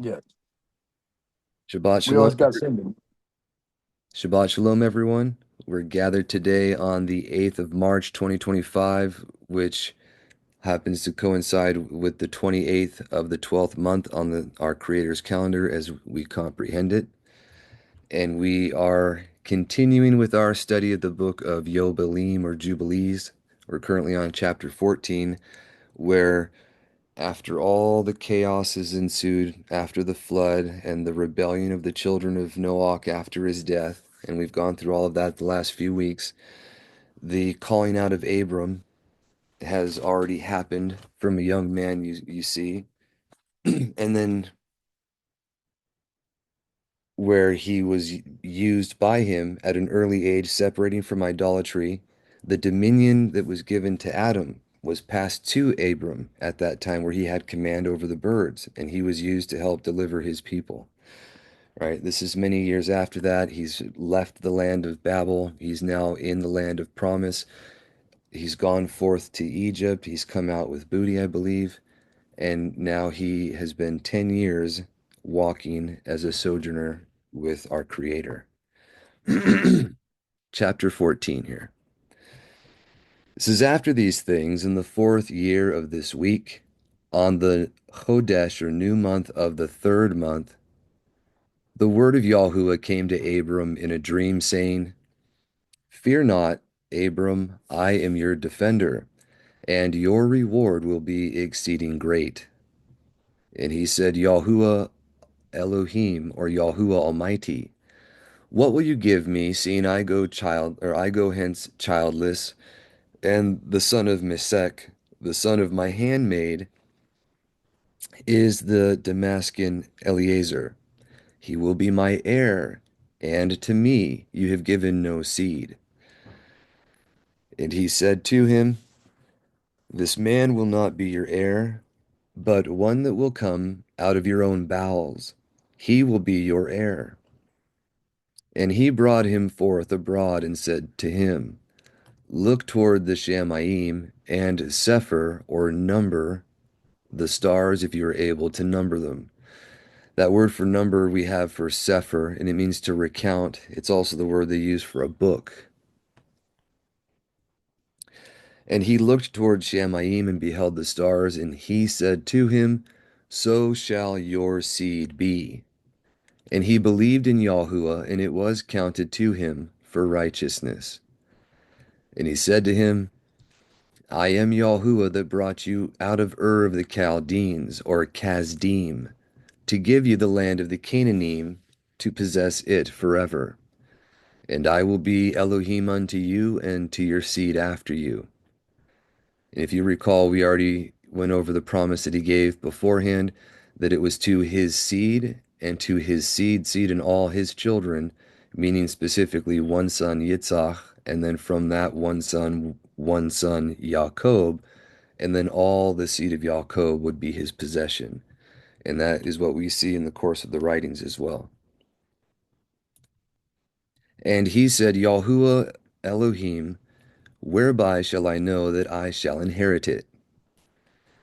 Yeah, Shabbat we Shalom. always got sending. Shabbat Shalom, everyone. We're gathered today on the 8th of March, 2025, which happens to coincide with the 28th of the 12th month on our Creator's calendar as we comprehend it. And we are continuing with our study of the book of Yobelim or Jubilees. We're currently on chapter 14, where after all the chaos has ensued after the flood and the rebellion of the children of Noah after his death, and we've gone through all of that the last few weeks, the calling out of Abram has already happened from a young man, you see, and then where he was used by him at an early age, separating from idolatry, the dominion that was given to Adam was passed to Abram at that time, where he had command over the birds, and he was used to help deliver his people. Right? This is many years after that. He's left the land of Babel. He's now in the land of promise. He's gone forth to Egypt. He's come out with booty, I believe. And now he has been 10 years walking as a sojourner with our Creator. Chapter 14 here. This is after these things in the fourth year of this week, on the Chodesh or new month of the third month, the word of Yahuah came to Abram in a dream, saying, Fear not, Abram, I am your defender, and your reward will be exceeding great. And he said, Yahuah Elohim, or Yahuah Almighty, what will you give me, seeing I go hence childless, and the son of Mesech, the son of my handmaid, is the Damascus Eliezer. He will be my heir, and to me you have given no seed. And he said to him, This man will not be your heir, but one that will come out of your own bowels. He will be your heir. And he brought him forth abroad and said to him, Look toward the Shamayim and Sephir, or number the stars if you are able to number them. That word for number we have for Sephir, and it means to recount. It's also the word they use for a book. And he looked toward Shamayim and beheld the stars, and he said to him, So shall your seed be. And he believed in Yahuah, and it was counted to him for righteousness. And he said to him, I am Yahuah that brought you out of Ur of the Chaldeans, or Kasdim, to give you the land of the Canaanim, to possess it forever. And I will be Elohim unto you and to your seed after you. And if you recall, we already went over the promise that he gave beforehand, that it was to his seed and to his seed and all his children, meaning specifically one son, Yitzhak, and then from that one son, Yaakov, and then all the seed of Yaakov would be his possession. And that is what we see in the course of the writings as well. And he said, Yahuah Elohim, whereby shall I know that I shall inherit it?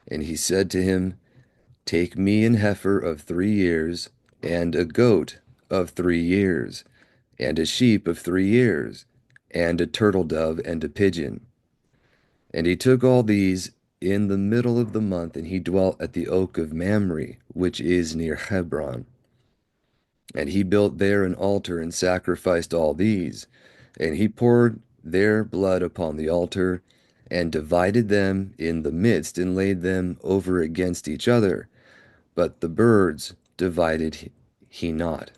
And he said to him, Take me an heifer of 3 years, and a goat of 3 years, and a sheep of 3 years, and a turtle dove and a pigeon. And he took all these in the middle of the month, and he dwelt at the oak of Mamre, which is near Hebron. And he built there an altar and sacrificed all these. And he poured their blood upon the altar, and divided them in the midst, and laid them over against each other. But the birds divided he not.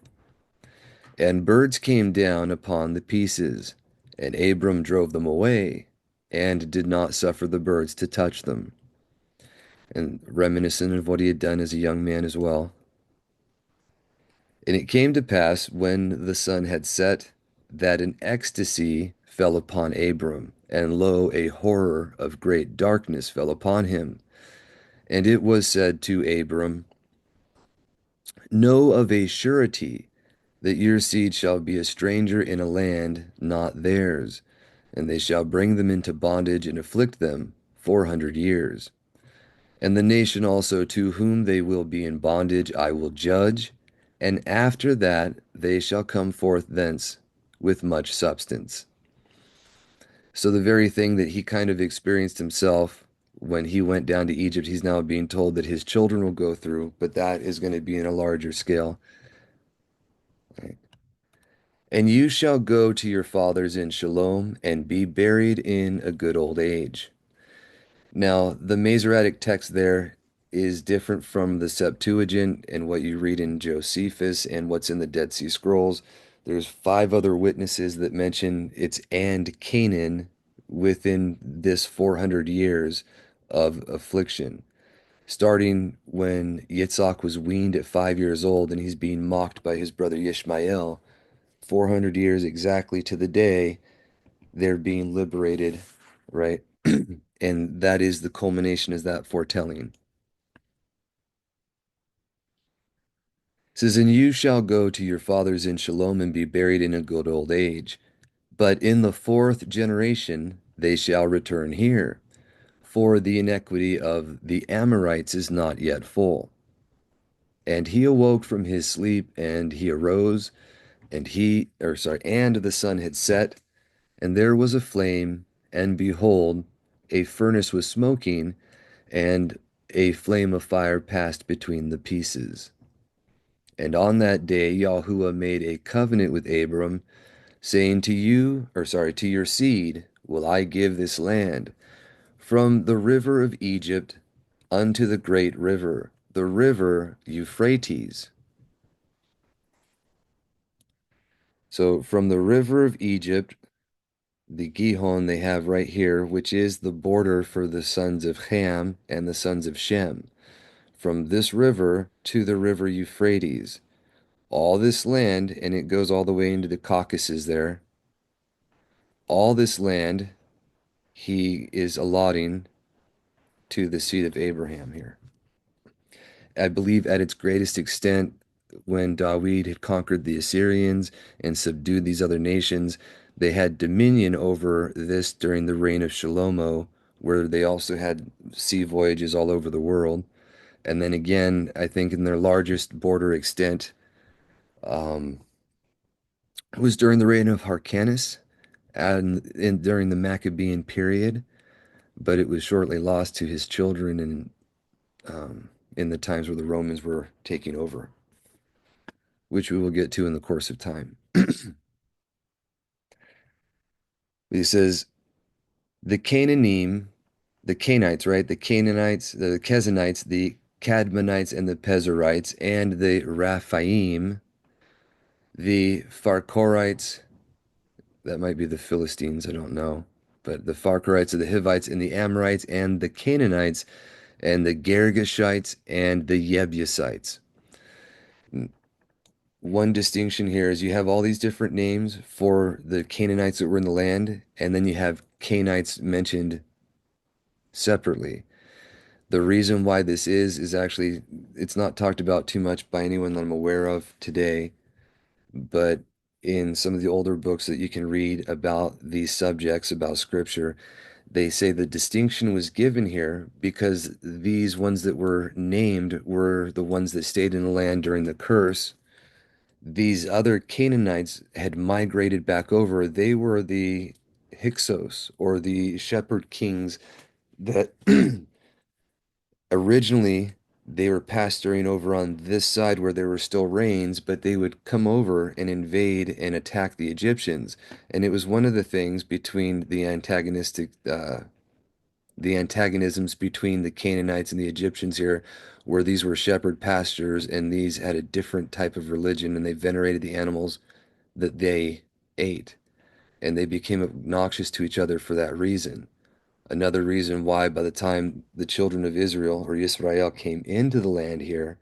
And birds came down upon the pieces, and Abram drove them away, and did not suffer the birds to touch them. And reminiscent of what he had done as a young man as well. And it came to pass when the sun had set that an ecstasy fell upon Abram, and lo, a horror of great darkness fell upon him. And it was said to Abram, Know of a surety that your seed shall be a stranger in a land not theirs, and they shall bring them into bondage and afflict them 400 years. And the nation also to whom they will be in bondage I will judge, and after that they shall come forth thence with much substance. So the very thing that he kind of experienced himself when he went down to Egypt, he's now being told that his children will go through, but that is going to be in a larger scale. Right? And you shall go to your fathers in Shalom and be buried in a good old age. Now, the Masoretic text there is different from the Septuagint and what you read in Josephus and what's in the Dead Sea Scrolls. There's five other witnesses that mention it's and Canaan within this 400 years of affliction, starting when Yitzhak was weaned at 5 years old and he's being mocked by his brother Ishmael. 400 years exactly to the day they're being liberated, right? And that is the culmination, is that foretelling. It says, and you shall go to your fathers in Shalom and be buried in a good old age. But in the fourth generation they shall return here, for the iniquity of the Amorites is not yet full. And he awoke from his sleep, and he arose, and the sun had set, and there was a flame, and behold, a furnace was smoking, and a flame of fire passed between the pieces. And on that day Yahuah made a covenant with Abram, saying to your seed will I give this land, from the river of Egypt unto the great river, the river Euphrates. So from the river of Egypt, the Gihon they have right here, which is the border for the sons of Ham and the sons of Shem, from this river to the river Euphrates, all this land, and it goes all the way into the Caucasus there, all this land he is allotting to the seed of Abraham here. I believe at its greatest extent, when Dawid had conquered the Assyrians and subdued these other nations, they had dominion over this during the reign of Shalomo, where they also had sea voyages all over the world. And then again, I think in their largest border extent um, was during the reign of Hyrcanus and during the Maccabean period, but it was shortly lost to his children in the times where the Romans were taking over, which we will get to in the course of time. He says, the Canaanim, the Canaanites, right? The Canaanites, the Kezanites, the Cadmonites, and the Pezerites, and the Raphaim, the Pharkorites, that might be the Philistines, I don't know, but the Pharkorites are the Hivites, and the Amorites, and the Canaanites, and the Girgashites, and the Jebusites. One distinction here is you have all these different names for the Canaanites that were in the land, and then you have Canaanites mentioned separately. The reason why this is actually, it's not talked about too much by anyone that I'm aware of today, but in some of the older books that you can read about these subjects, about scripture, they say the distinction was given here because these ones that were named were the ones that stayed in the land during the curse. These other Canaanites had migrated back over. They were the Hyksos, or the shepherd kings that originally they were pasturing over on this side where there were still rains, but they would come over and invade and attack the Egyptians. And it was one of the things between the antagonisms between the Canaanites and the Egyptians here, where these were shepherd pastors and these had a different type of religion and they venerated the animals that they ate. And they became obnoxious to each other for that reason. Another reason why by the time the children of Israel or Yisrael came into the land here,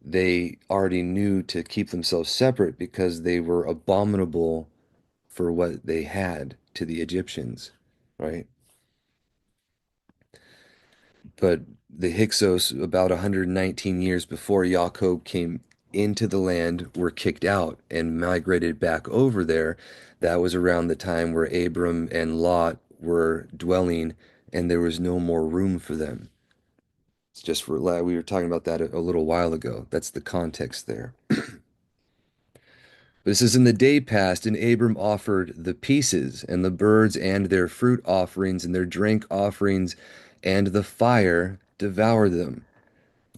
they already knew to keep themselves separate because they were abominable for what they had to the Egyptians, right? But the Hyksos, about 119 years before Yaakov came into the land, were kicked out and migrated back over there. That was around the time where Abram and Lot were dwelling, and there was no more room for them. It's just for we were talking about that a little while ago. That's the context there. This is in the day past, and Abram offered the pieces and the birds and their fruit offerings and their drink offerings, and the fire devoured them,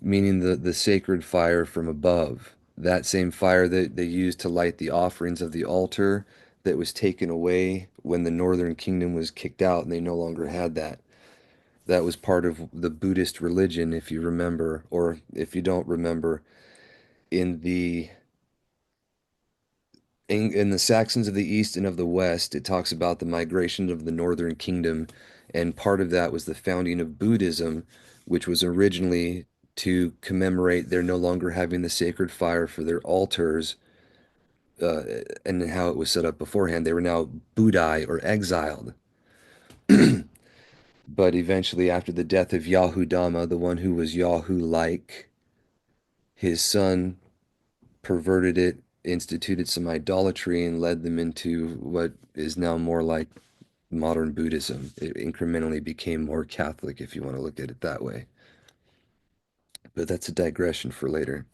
meaning the sacred fire from above. That same fire that they used to light the offerings of the altar that was taken away when the northern kingdom was kicked out and they no longer had that. That was part of the Buddhist religion, if you remember, or if you don't remember, in the in the Saxons of the East and of the West, it talks about the migration of the Northern Kingdom, and part of that was the founding of Buddhism, which was originally to commemorate their no longer having the sacred fire for their altars, uh, and how it was set up beforehand. They were now Buddhai or exiled. But eventually, after the death of Yahudah, the one who was Yahu-like, his son perverted it, instituted some idolatry, and led them into what is now more like modern Buddhism. It incrementally became more Catholic, if you want to look at it that way. But that's a digression for later.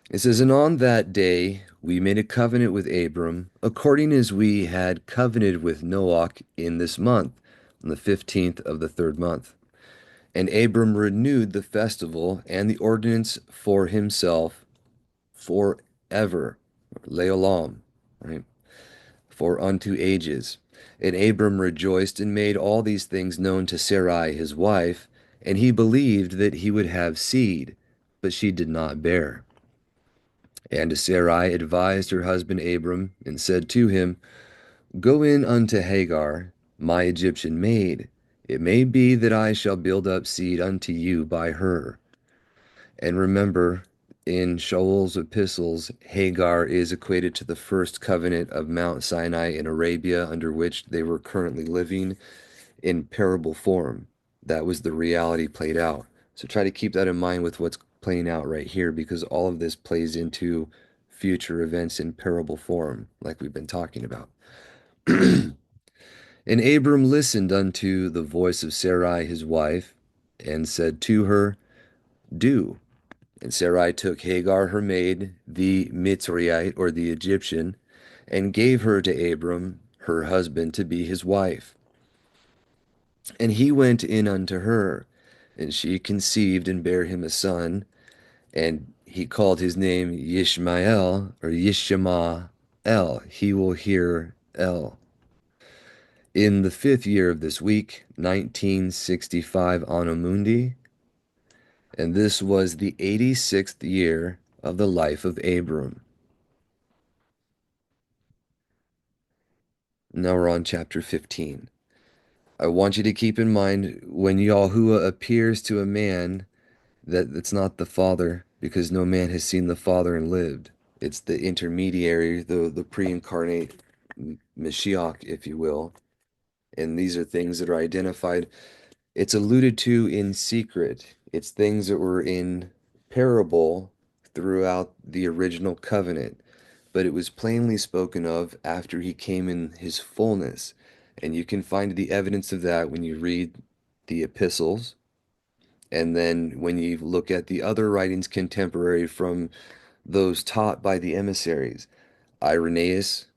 It says, and on that day we made a covenant with Abram, according as we had covenanted with Noah in this month, on the 15th of the third month. And Abram renewed the festival and the ordinance for himself forever, leolam, right? For unto ages. And Abram rejoiced and made all these things known to Sarai his wife, and he believed that he would have seed, but she did not bear. And Sarai advised her husband Abram, and said to him, Go in unto Hagar, my Egyptian maid. It may be that I shall build up seed unto you by her. And remember, in Shaul's epistles, Hagar is equated to the first covenant of Mount Sinai in Arabia, under which they were currently living in parable form. That was the reality played out. So try to keep that in mind with what's playing out right here, because all of this plays into future events in parable form, like we've been talking about. And Abram listened unto the voice of Sarai his wife, and said to her, Do. And Sarai took Hagar her maid, the Mitzrayite, or the Egyptian, and gave her to Abram, her husband, to be his wife. And he went in unto her, and she conceived and bare him a son, and he called his name Yishmael, or Yishmael. He will hear El. In the 5th year of this week, 1965 Anno Mundi, and this was the 86th year of the life of Abram. Now we're on chapter 15. I want you to keep in mind when Yahuah appears to a man that it's not the Father, because no man has seen the Father and lived. It's the intermediary, the pre-incarnate Mashiach, if you will. And these are things that are identified. It's alluded to in secret. It's things that were in parable throughout the original covenant, but it was plainly spoken of after he came in his fullness. And you can find the evidence of that when you read the epistles, and then when you look at the other writings contemporary from those taught by the emissaries, Irenaeus,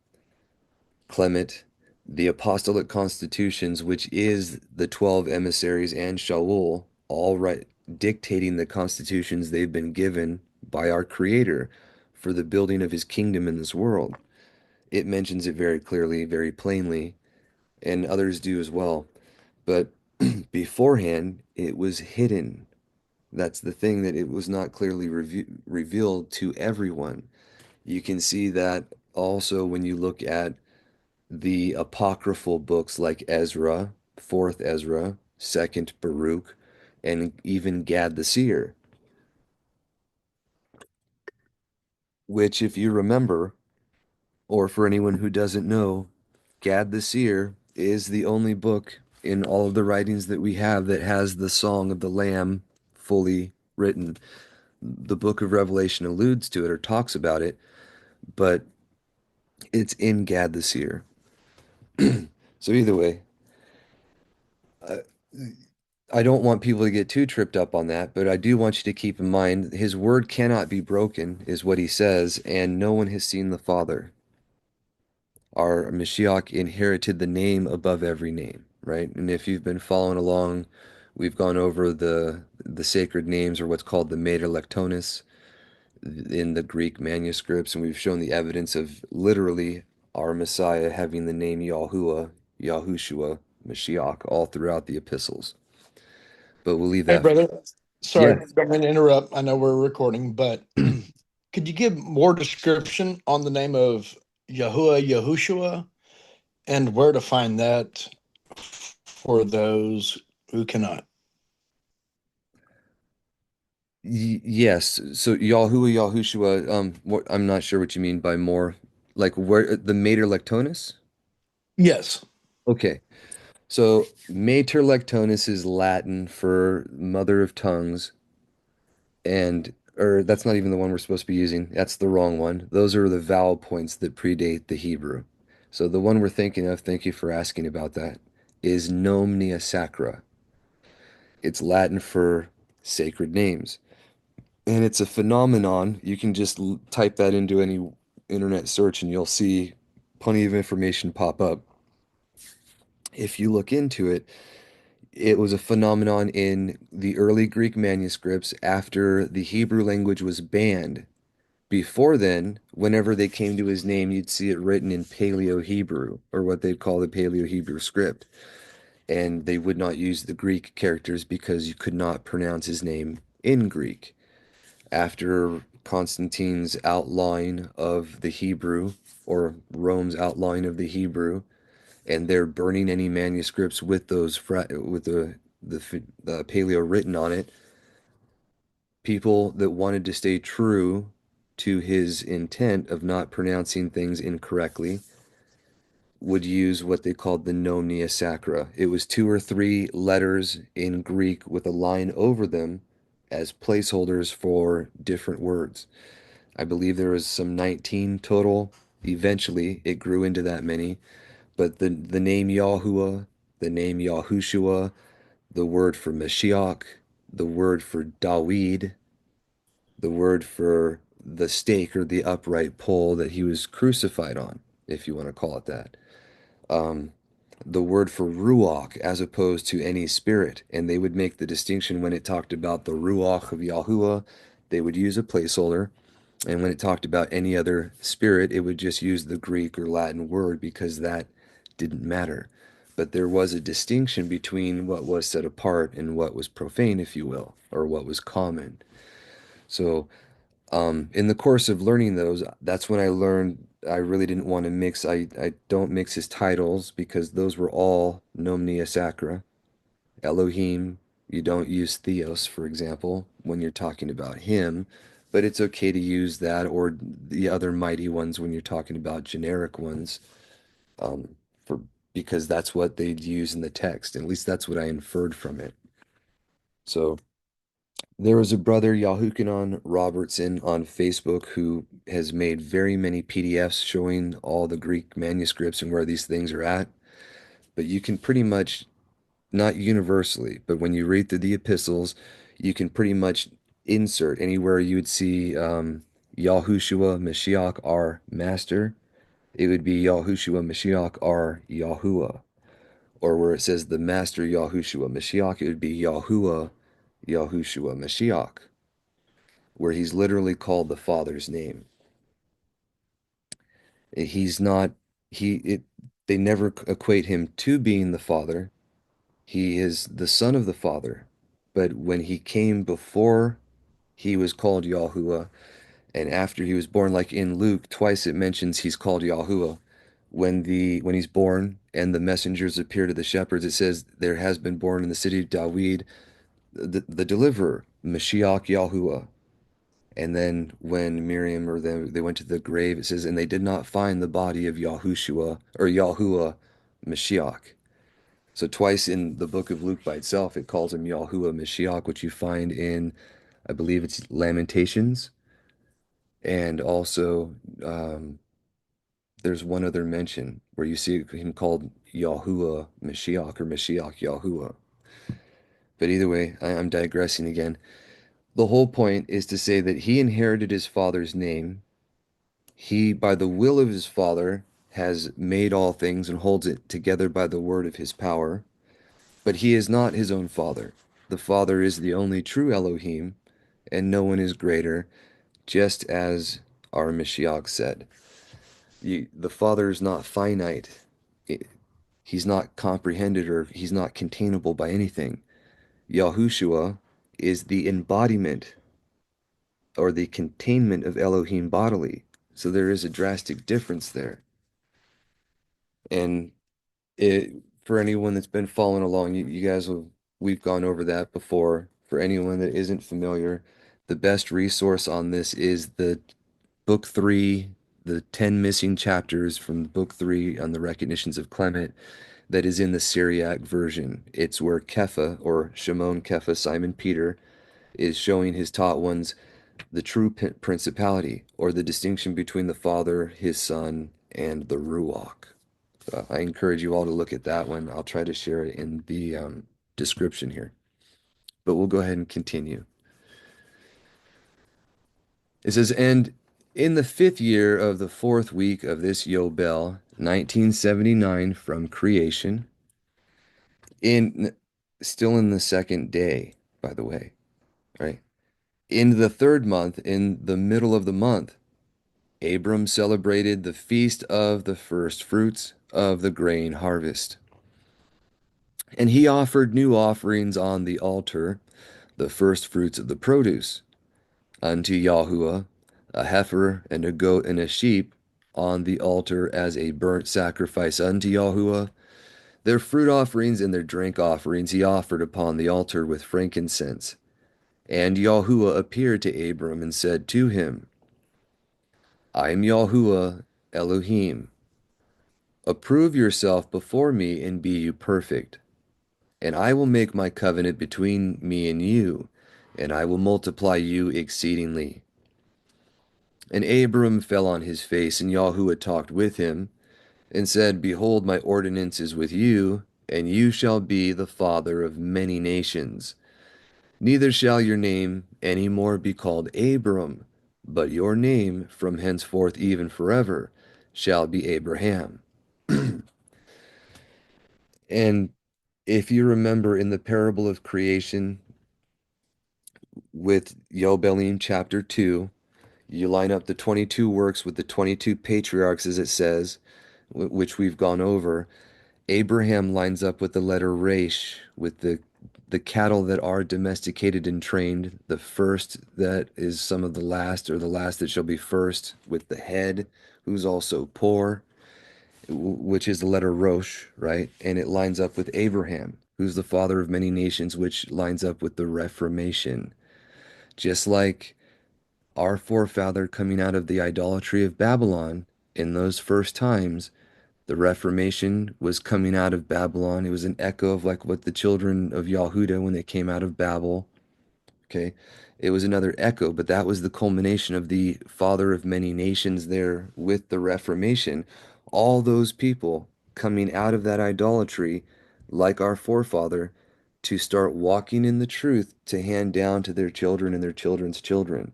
Clement, the apostolic constitutions, which is the 12 emissaries and Shaul, all right, dictating the constitutions they've been given by our Creator for the building of his kingdom in this world. It mentions it very clearly, very plainly, and others do as well. But beforehand, it was hidden. That's the thing, that it was not clearly revealed to everyone. You can see that also when you look at the apocryphal books like Ezra, 4th Ezra, 2nd Baruch, and even Gad the Seer, which, if you remember, or for anyone who doesn't know, Gad the Seer is the only book in all of the writings that we have that has the Song of the Lamb fully written. The book of Revelation alludes to it or talks about it, but it's in Gad the Seer. So either way, uh, I don't want people to get too tripped up on that, but I do want you to keep in mind his word cannot be broken, is what he says, and no one has seen the Father. Our Mashiach inherited the name above every name, right? And if you've been following along, we've gone over the sacred names or what's called the Mater Lectonis in the Greek manuscripts, and we've shown the evidence of literally our Messiah having the name Yahuah, Yahushua, Mashiach all throughout the epistles. But we'll leave Hey, that. brother. Yeah. Sorry, don't mean to interrupt. I know we're recording, but could you give more description on the name of Yahuah, Yahushua, and where to find that for those who cannot? Yes. So Yahuwah, Yahushua, I'm not sure what you mean by more. Like where the Mater Lectonis? Yes. Okay. So Mater Lectonis is Latin for mother of tongues, and or that's not even the one we're supposed to be using. That's the wrong one. Those are the vowel points that predate the Hebrew. So the one we're thinking of, thank you for asking about that, is Nomnia Sacra. It's Latin for sacred names. And it's a phenomenon. You can just type that into any internet search and you'll see plenty of information pop up. If you look into it, it was a phenomenon in the early Greek manuscripts after the Hebrew language was banned. Before then, whenever they came to his name, you'd see it written in Paleo Hebrew, or what they'd call the Paleo Hebrew script. And they would not use the Greek characters because you could not pronounce his name in Greek. After Constantine's outlawing of the Hebrew, or Rome's outlawing of the Hebrew, and they're burning any manuscripts with with the paleo written on it, people that wanted to stay true to his intent of not pronouncing things incorrectly would use what they called the nomnia sacra. It was two or three letters in Greek with a line over them as placeholders for different words. I believe there was some 19 total. Eventually, it grew into that many. But the name Yahuwah, the name Yahushua, the word for Mashiach, the word for Dawid, the word for the stake or the upright pole that he was crucified on, if you want to call it that. Um, the word for Ruach as opposed to any spirit. And they would make the distinction when it talked about the Ruach of Yahuwah, they would use a placeholder. And when it talked about any other spirit, it would just use the Greek or Latin word because that didn't matter. But there was a distinction between what was set apart and what was profane, if you will, or what was common. So, in the course of learning those, that's when I learned I really didn't want to mix. I don't mix his titles because those were all Nomnia Sacra. Elohim, you don't use Theos, for example, when you're talking about him, but it's okay to use that or the other mighty ones when you're talking about generic ones, um, for because that's what they'd use in the text. At least that's what I inferred from it. So there was a brother, Yahukanon Robertson, on Facebook who has made very many PDFs showing all the Greek manuscripts and where these things are at. But you can pretty much not universally, but when you read through the epistles, you can pretty much insert anywhere you would see Yahushua Mashiach our Master, it would be Yahushua Mashiach our Yahuwah. Or where it says the Master Yahushua Mashiach, it would be Yahuwah Yahushua Mashiach, where he's literally called the Father's name. He's not, they never equate him to being the Father. He is the son of the Father, but when he came before he was called Yahuwah, and after he was born, like in Luke, twice it mentions he's called Yahuwah. When he's born and the messengers appear to the shepherds, it says there has been born in the city of David the deliverer, Mashiach Yahuwah. And then when Miriam or they went to the grave, it says, and they did not find the body of Yahushua or Yahuwah Mashiach. So twice in the book of Luke by itself, it calls him Yahuwah Mashiach, which you find in, I believe it's Lamentations, and also there's one other mention where you see him called Yahuwah Mashiach or Mashiach Yahuwah. But either way, I'm digressing again. The whole point is to say that he inherited his father's name. He, by the will of his father, has made all things and holds it together by the word of his power. But he is not his own father. The Father is the only true Elohim, and no one is greater, just as our Mashiach said. The Father is not finite. He's not comprehended or he's not containable by anything. Yahushua is the embodiment or the containment of Elohim bodily. So there is a drastic difference there. And it for anyone that's been following along, you guys will we've gone over that before. For anyone that isn't familiar, the best resource on this is the book three, the 10 missing chapters from book three on the recognitions of Clement that is in the Syriac version. It's where Kepha or Shimon Kepha, Simon Peter, is showing his taught ones the true principality or the distinction between the Father, his Son, and the Ruach. I encourage you all to look at that one. I'll try to share it in the description here. But we'll go ahead and continue. It says, and in the 5th year of the 4th week of this Yobel, 1979 from creation, in still in the 2nd day, by the way, right? In the 3rd month, in the middle of the month, Abram celebrated the feast of the first fruits of the grain harvest. And he offered new offerings on the altar, the first fruits of the produce, unto Yahuah, a heifer and a goat and a sheep on the altar as a burnt sacrifice unto Yahuah. Their fruit offerings and their drink offerings he offered upon the altar with frankincense. And Yahuah appeared to Abram and said to him, I am Yahuah Elohim. Approve yourself before me and be you perfect. And I will make my covenant between me and you, and I will multiply you exceedingly. And Abram fell on his face, and Yahuah talked with him, and said, Behold, my ordinance is with you, and you shall be the father of many nations. Neither shall your name any more be called Abram, but your name from henceforth even forever shall be Abraham. And if you remember in the parable of creation with Yobelim chapter 2, you line up the 22 works with the 22 patriarchs, as it says, which we've gone over. Abraham lines up with the letter Resh, with the cattle that are domesticated and trained, the first that is some of the last, or the last that shall be first, with the head, who's also poor, which is the letter Rosh, right? And it lines up with Abraham, who's the father of many nations, which lines up with the Reformation. Just like our forefather coming out of the idolatry of Babylon in those first times, the Reformation was coming out of Babylon. It was an echo of like what the children of Yahudah when they came out of Babel. Okay. It was another echo, but that was the culmination of the father of many nations there with the Reformation. All those people coming out of that idolatry, like our forefather, to start walking in the truth to hand down to their children and their children's children.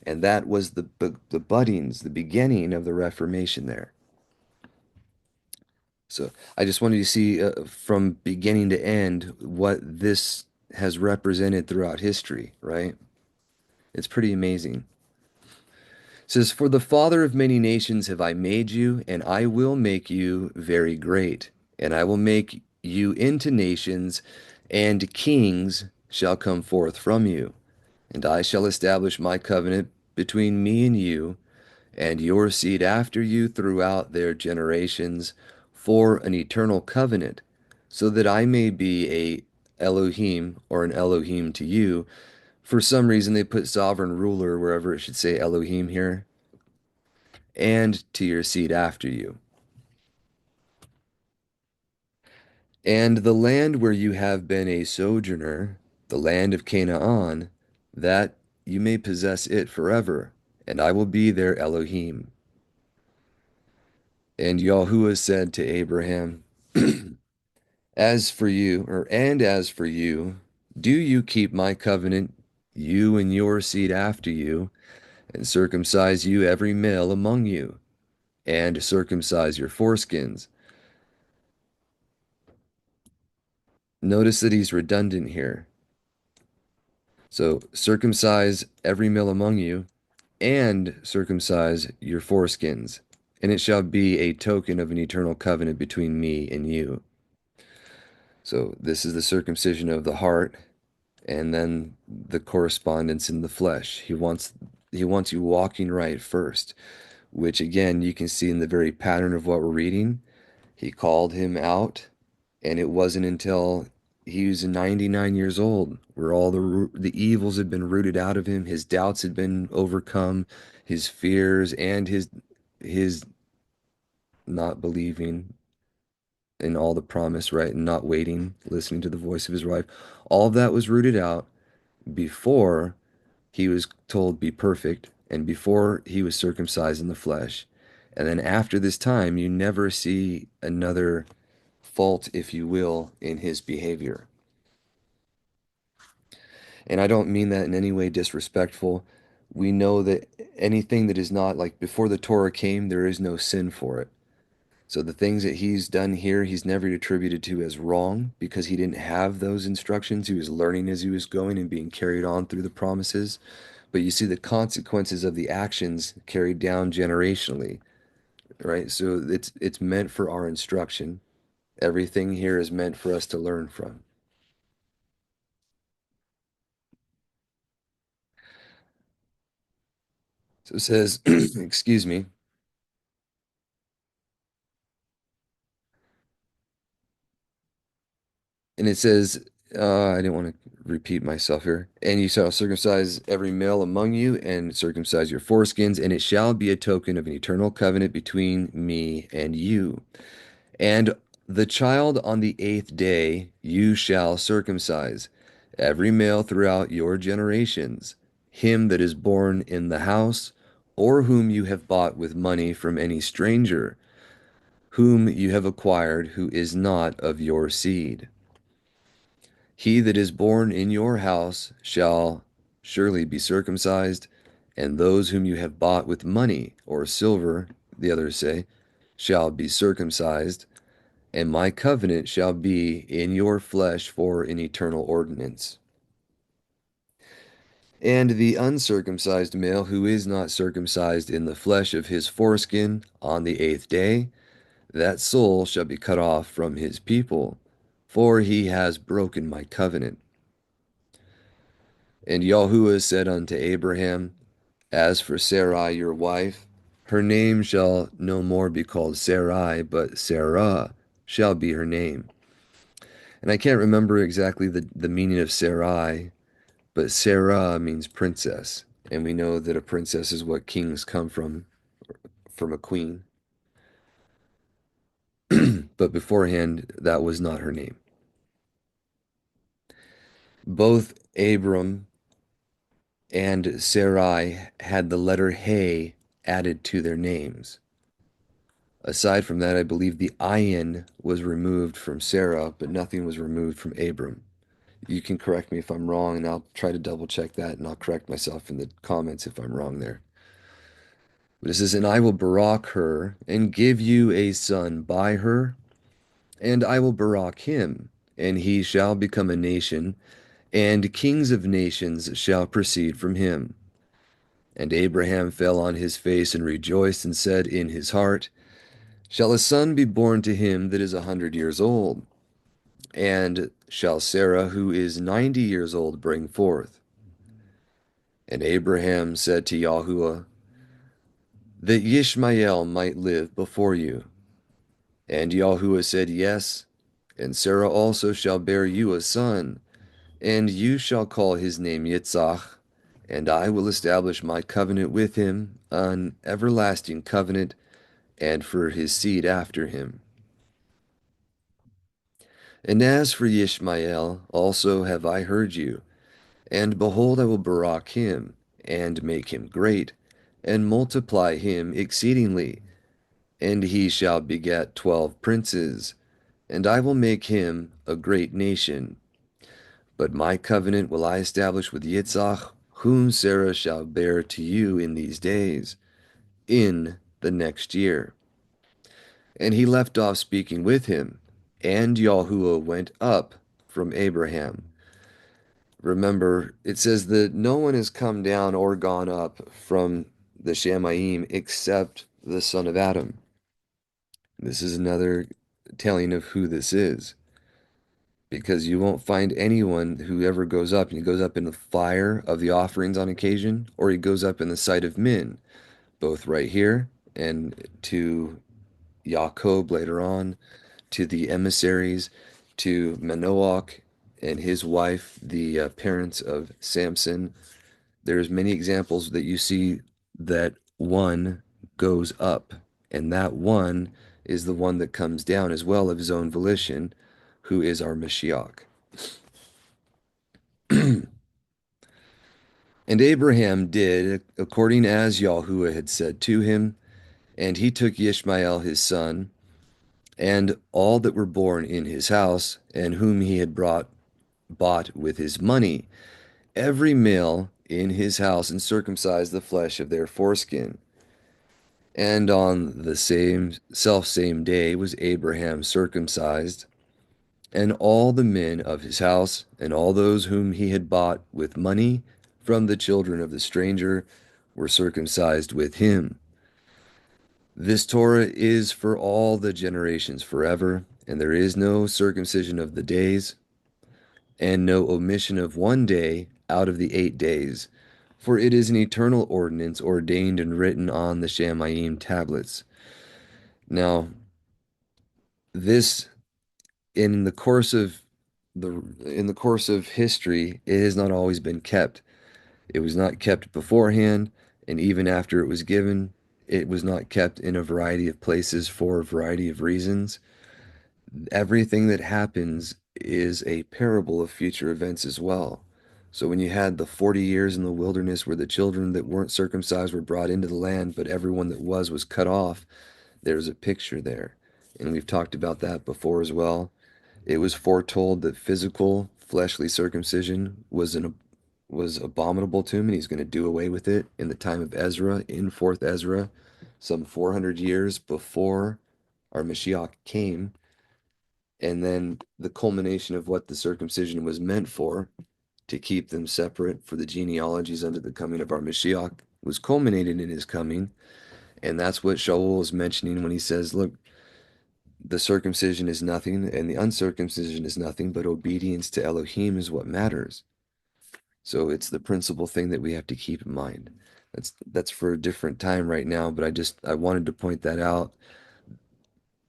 And that was the buddings, the beginning of the Reformation there. So I just wanted you to see from beginning to end what this has represented throughout history, right? It's pretty amazing. It says, For the father of many nations have I made you, and I will make you very great, and I will make you into nations, and kings shall come forth from you. And I shall establish my covenant between me and you, and your seed after you throughout their generations, for an eternal covenant, so that I may be a Elohim or an Elohim to you. For some reason, they put sovereign ruler wherever it should say Elohim here, and to your seed after you. And the land where you have been a sojourner, the land of Canaan, that you may possess it forever, and I will be their Elohim. And Yahuwah said to Abraham, As for you, Do you keep my covenant, you and your seed after you, and circumcise you every male among you, and circumcise your foreskins? Notice that he's redundant here. So circumcise every male among you, and circumcise your foreskins, and it shall be a token of an eternal covenant between me and you. So this is the circumcision of the heart, and then the correspondence in the flesh. He wants you walking right first, which again you can see in the very pattern of what we're reading. He called him out, and it wasn't until he was 99 years old where all the evils had been rooted out of him, his doubts had been overcome, his fears and his not believing in all the promise, right? And not waiting, listening to the voice of his wife. All of that was rooted out before he was told be perfect and before he was circumcised in the flesh. And then after this time, you never see another fault, if you will, in his behavior. And I don't mean that in any way disrespectful. We know that anything that is not like before the Torah came, there is no sin for it. So the things that he's done here, he's never attributed to as wrong because he didn't have those instructions. He was learning as he was going and being carried on through the promises. But you see the consequences of the actions carried down generationally, right? So it's meant for our instruction. Everything here is meant for us to learn from. So it says, excuse me, and it says, I didn't want to repeat myself here. And you shall circumcise every male among you, and circumcise your foreskins, and it shall be a token of an eternal covenant between me and you. And the child on the 8th day you shall circumcise, every male throughout your generations, him that is born in the house, or whom you have bought with money from any stranger, whom you have acquired, who is not of your seed. He that is born in your house shall surely be circumcised, and those whom you have bought with money or silver, the others say, shall be circumcised, and my covenant shall be in your flesh for an eternal ordinance. And the uncircumcised male who is not circumcised in the flesh of his foreskin on the 8th day, that soul shall be cut off from his people, for he has broken my covenant. And Yahuah said unto Abraham, As for Sarai your wife, her name shall no more be called Sarai, but Sarah shall be her name. And I can't remember exactly the meaning of Sarai, but Sarah means princess. And we know that a princess is what kings come from a queen. But beforehand, that was not her name. Both Abram and Sarai had the letter He added to their names. Aside from that, I believe the ayin was removed from Sarah, but nothing was removed from Abram. You can correct me if I'm wrong, and I'll try to double check that, and I'll correct myself in the comments if I'm wrong there. But it says, And I will barak her, and give you a son by her, and I will barak him, and he shall become a nation, and kings of nations shall proceed from him. And Abraham fell on his face and rejoiced, and said in his heart, Shall a son be born to him that is 100 years old? And shall Sarah, who is 90 years old, bring forth? And Abraham said to Yahuah, That Yishmael might live before you. And Yahuah said, Yes, and Sarah also shall bear you a son, and you shall call his name Yitzhak, and I will establish my covenant with him, an everlasting covenant, and for his seed after him. And as for Yishmael, also have I heard you, and behold, I will barak him, and make him great, and multiply him exceedingly, and he shall beget 12 princes, and I will make him a great nation. But my covenant will I establish with Yitzhak, whom Sarah shall bear to you in these days, in the next year. And he left off speaking with him, and Yahuah went up from Abraham. Remember, it says that no one has come down or gone up from the Shamayim except the son of Adam. This is another telling of who this is, because you won't find anyone who ever goes up, and he goes up in the fire of the offerings on occasion, or he goes up in the sight of men, both right here and to Yaakov later on, to the emissaries, to Manoach and his wife, the parents of Samson. There's many examples that you see that one goes up, and that one is the one that comes down as well of his own volition, who is our Mashiach. And Abraham did according as Yahuah had said to him, and he took Ishmael his son, and all that were born in his house, and whom he had bought with his money, every male in his house, and circumcised the flesh of their foreskin. And on the same day was Abraham circumcised, and all the men of his house, and all those whom he had bought with money from the children of the stranger, were circumcised with him. This Torah is for all the generations forever, and there is no circumcision of the days, and no omission of one day out of the 8 days, for it is an eternal ordinance ordained and written on the Shamayim tablets. Now, this in the course of history, it has not always been kept. It was not kept beforehand, and even after it was given, it was not kept in a variety of places for a variety of reasons. Everything that happens is a parable of future events as well. So when you had the 40 years in the wilderness where the children that weren't circumcised were brought into the land, but everyone that was cut off, there's a picture there. And we've talked about that before as well. It was foretold that physical, fleshly circumcision was abominable to him, and he's going to do away with it in the time of Ezra, in 4th Ezra, some 400 years before our Mashiach came. And then the culmination of what the circumcision was meant for, to keep them separate for the genealogies under the coming of our Mashiach, was culminated in his coming. And that's what Shaul is mentioning when he says, look, the circumcision is nothing and the uncircumcision is nothing, but obedience to Elohim is what matters. So it's the principal thing that we have to keep in mind. That's for a different time right now, but I wanted to point that out.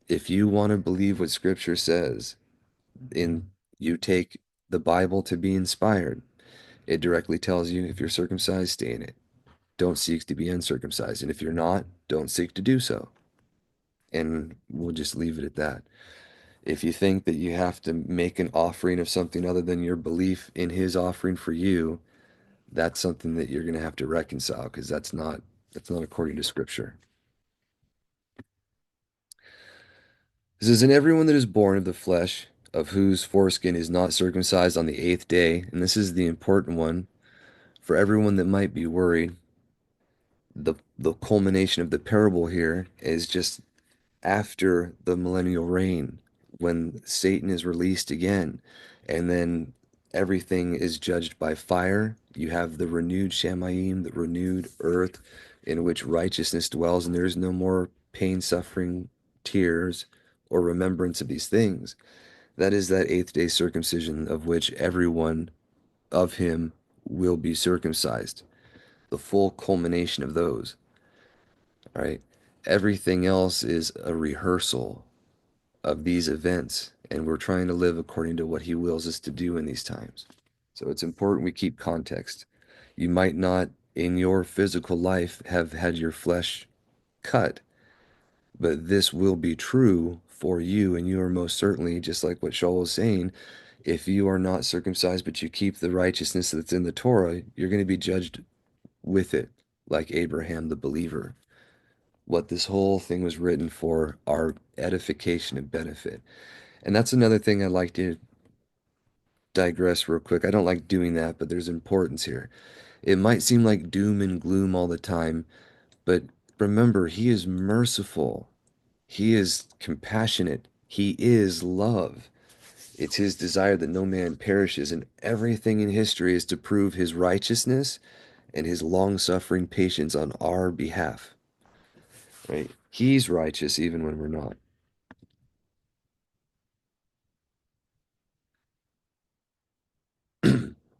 If you want to believe what Scripture says, you take the Bible to be inspired. It directly tells you if you're circumcised, stay in it. Don't seek to be uncircumcised. And if you're not, don't seek to do so. And we'll just leave it at that. If you think that you have to make an offering of something other than your belief in his offering for you, that's something that you're going to have to reconcile, because that's not according to Scripture. It says, and everyone that is born of the flesh, of whose foreskin is not circumcised on the 8th day, and this is the important one for everyone that might be worried. The culmination of the parable here is just after the millennial reign, when Satan is released again, and then everything is judged by fire. You have the renewed Shamayim, the renewed earth, in which righteousness dwells, and there is no more pain, suffering, tears, or remembrance of these things. That is that 8th day circumcision, of which everyone of him will be circumcised. The full culmination of those. All right. Everything else is a rehearsal of these events, and we're trying to live according to what he wills us to do in these times. So it's important we keep context. You might not in your physical life have had your flesh cut, but this will be true for you, and you are most certainly, just like what Shaul is saying, if you are not circumcised but you keep the righteousness that's in the Torah, you're going to be judged with it, like Abraham the believer. What this whole thing was written for, our edification and benefit. And that's another thing I'd like to digress real quick. I don't like doing that, but there's importance here. It might seem like doom and gloom all the time, but remember, he is merciful. He is compassionate. He is love. It's his desire that no man perishes, and everything in history is to prove his righteousness and his long-suffering patience on our behalf, right? He's righteous even when we're not.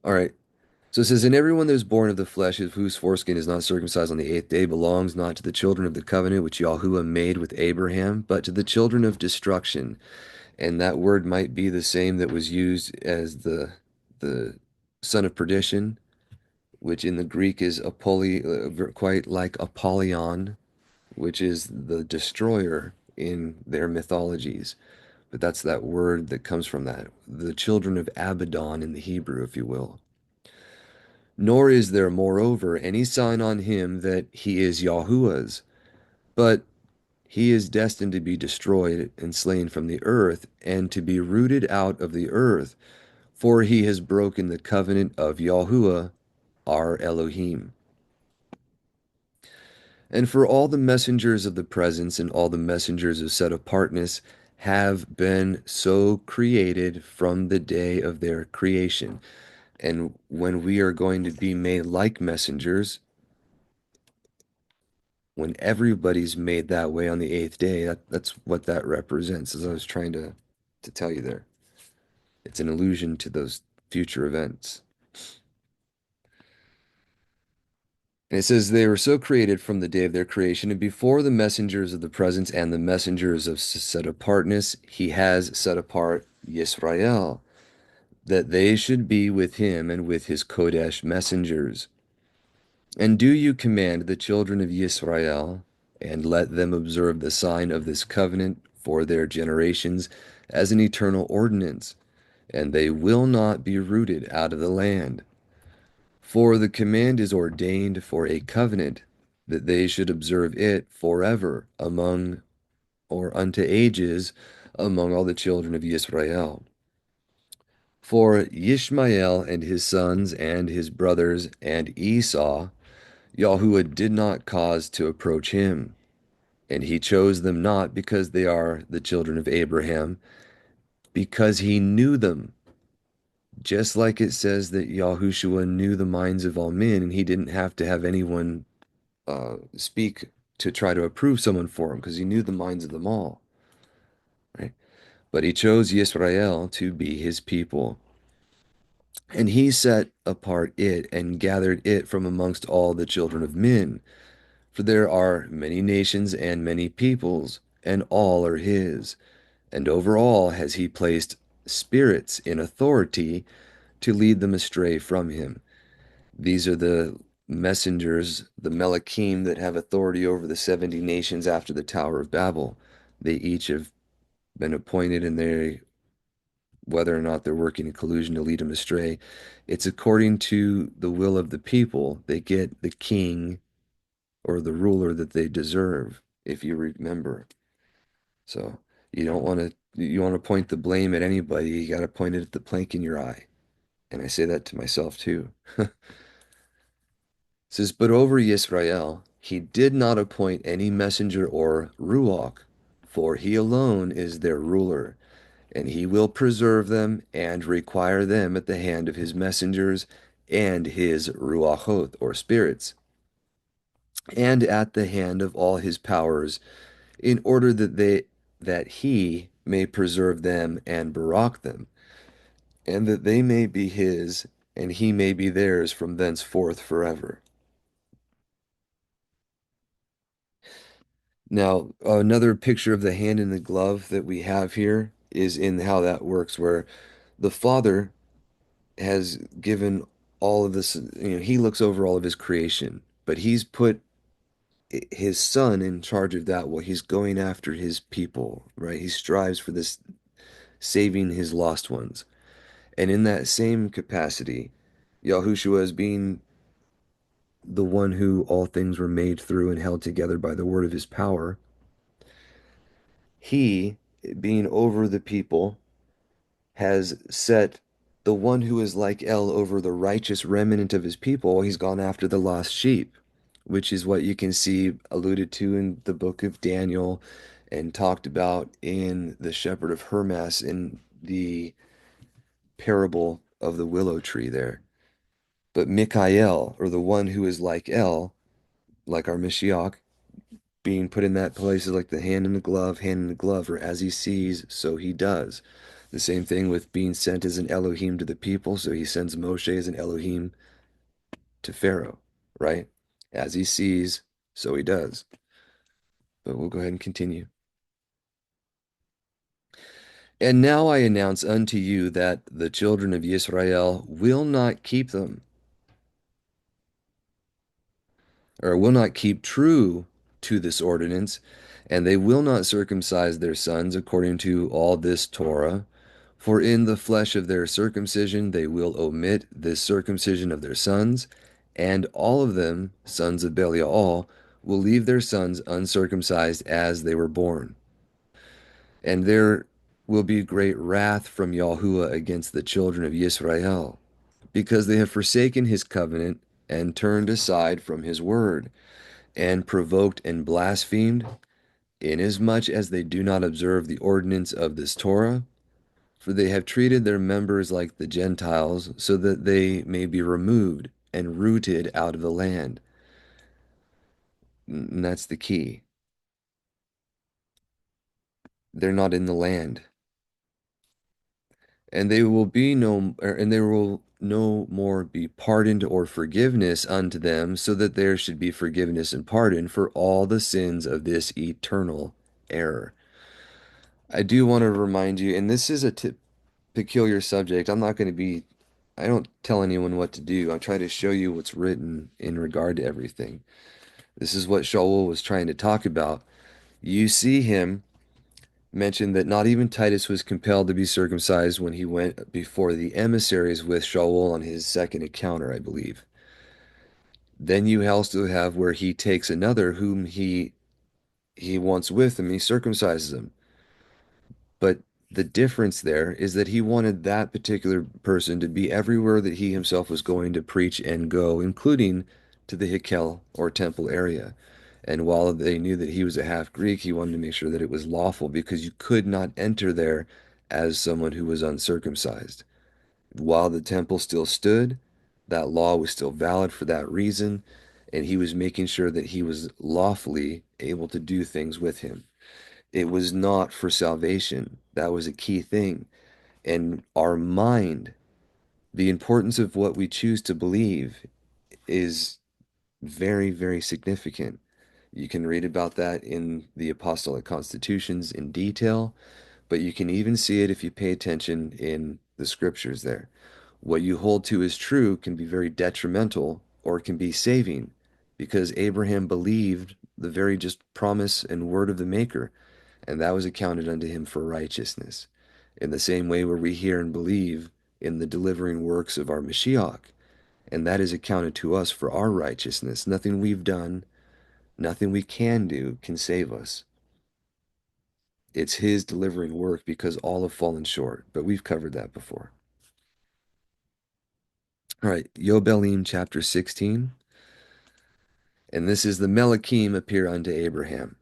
All right. So it says, and everyone that is born of the flesh, of whose foreskin is not circumcised on the eighth day, belongs not to the children of the covenant which Yahuah made with Abraham, but to the children of destruction. And that word might be the same that was used as the son of perdition, which in the Greek is quite like Apollyon, which is the destroyer in their mythologies. But that's that word that comes from that. The children of Abaddon in the Hebrew, if you will. Nor is there, moreover, any sign on him that he is Yahuwah's, but he is destined to be destroyed and slain from the earth, and to be rooted out of the earth, for he has broken the covenant of Yahuah, our Elohim. And for all the messengers of the presence and all the messengers of set apartness have been so created from the day of their creation. And when we are going to be made like messengers, when everybody's made that way on the eighth day, that's what that represents, as I was trying to tell you there. It's an allusion to those future events. And it says, they were so created from the day of their creation, and before the messengers of the presence and the messengers of set apartness, he has set apart Yisrael, that they should be with him and with his Kodesh messengers. And do you command the children of Yisrael, and let them observe the sign of this covenant for their generations as an eternal ordinance, and they will not be rooted out of the land. For the command is ordained for a covenant, that they should observe it forever among or unto ages among all the children of Israel. For Ishmael and his sons and his brothers and Esau, Yahuwah did not cause to approach him, and he chose them not because they are the children of Abraham, because he knew them. Just like it says that Yahushua knew the minds of all men, and he didn't have to have anyone speak to try to approve someone for him, because he knew the minds of them all, right? But he chose Yisrael to be his people. And he set apart it and gathered it from amongst all the children of men. For there are many nations and many peoples, and all are his. And over all has he placed spirits in authority to lead them astray from him. These are the messengers, the Melachim, that have authority over the 70 nations after the Tower of Babel. They each have been appointed, and they, whether or not they're working in collusion to lead them astray, it's according to the will of the people. They get the king or the ruler that they deserve, if you remember. So you want to point the blame at anybody, you got to point it at the plank in your eye. And I say that to myself too. It says, but over Yisrael, he did not appoint any messenger or ruach, for he alone is their ruler, and he will preserve them and require them at the hand of his messengers and his ruachot, or spirits, and at the hand of all his powers, in order that he may preserve them and barak them, and that they may be his, and he may be theirs from thenceforth forever. Now, another picture of the hand in the glove that we have here is in how that works, where the Father has given all of this, he looks over all of his creation, but he's put his Son in charge of that while he's going after his people, right? He strives for this, saving his lost ones. And in that same capacity, Yahushua, as being the one who all things were made through and held together by the word of his power, he, being over the people, has set the one who is like El over the righteous remnant of his people, he's gone after the lost sheep, which is what you can see alluded to in the book of Daniel and talked about in the shepherd of Hermas in the parable of the willow tree there. But Mikael, or the one who is like El, like our Mashiach, being put in that place is like the hand in the glove, or as he sees, so he does. The same thing with being sent as an Elohim to the people, so he sends Moshe as an Elohim to Pharaoh, right? As he sees, so he does. But we'll go ahead and continue. And now I announce unto you that the children of Israel will not keep them, or will not keep true to this ordinance, and they will not circumcise their sons according to all this Torah. For in the flesh of their circumcision they will omit this circumcision of their sons, and all of them, sons of Belial, will leave their sons uncircumcised as they were born. And there will be great wrath from Yahuah against the children of Israel, because they have forsaken his covenant and turned aside from his word, and provoked and blasphemed, inasmuch as they do not observe the ordinance of this Torah. For they have treated their members like the Gentiles, so that they may be removed and rooted out of the land. And that's the key. They're not in the land. And they will be no, and there will no more be pardoned or forgiveness unto them, so that there should be forgiveness and pardon for all the sins of this eternal error. I do want to remind you, and this is a peculiar subject. I don't tell anyone what to do. I try to show you what's written in regard to everything. This is what Shaul was trying to talk about. You see him mention that not even Titus was compelled to be circumcised when he went before the emissaries with Shaul on his second encounter, I believe. Then you also have where he takes another whom he wants with him, he circumcises him. But the difference there is that he wanted that particular person to be everywhere that he himself was going to preach and go, including to the Hikkel or temple area. And while they knew that he was a half Greek, he wanted to make sure that it was lawful because you could not enter there as someone who was uncircumcised. While the temple still stood, that law was still valid for that reason, and he was making sure that he was lawfully able to do things with him. It was not for salvation. That was a key thing. And our mind, the importance of what we choose to believe is very, very significant. You can read about that in the Apostolic Constitutions in detail, but you can even see it if you pay attention in the scriptures there. What you hold to as true can be very detrimental or it can be saving because Abraham believed the very just promise and word of the Maker, and that was accounted unto him for righteousness. In the same way where we hear and believe in the delivering works of our Mashiach, and that is accounted to us for our righteousness. Nothing we've done, nothing we can do can save us. It's his delivering work because all have fallen short, but we've covered that before. All right, Yobelim chapter 16. And this is the Melachim appear unto Abraham.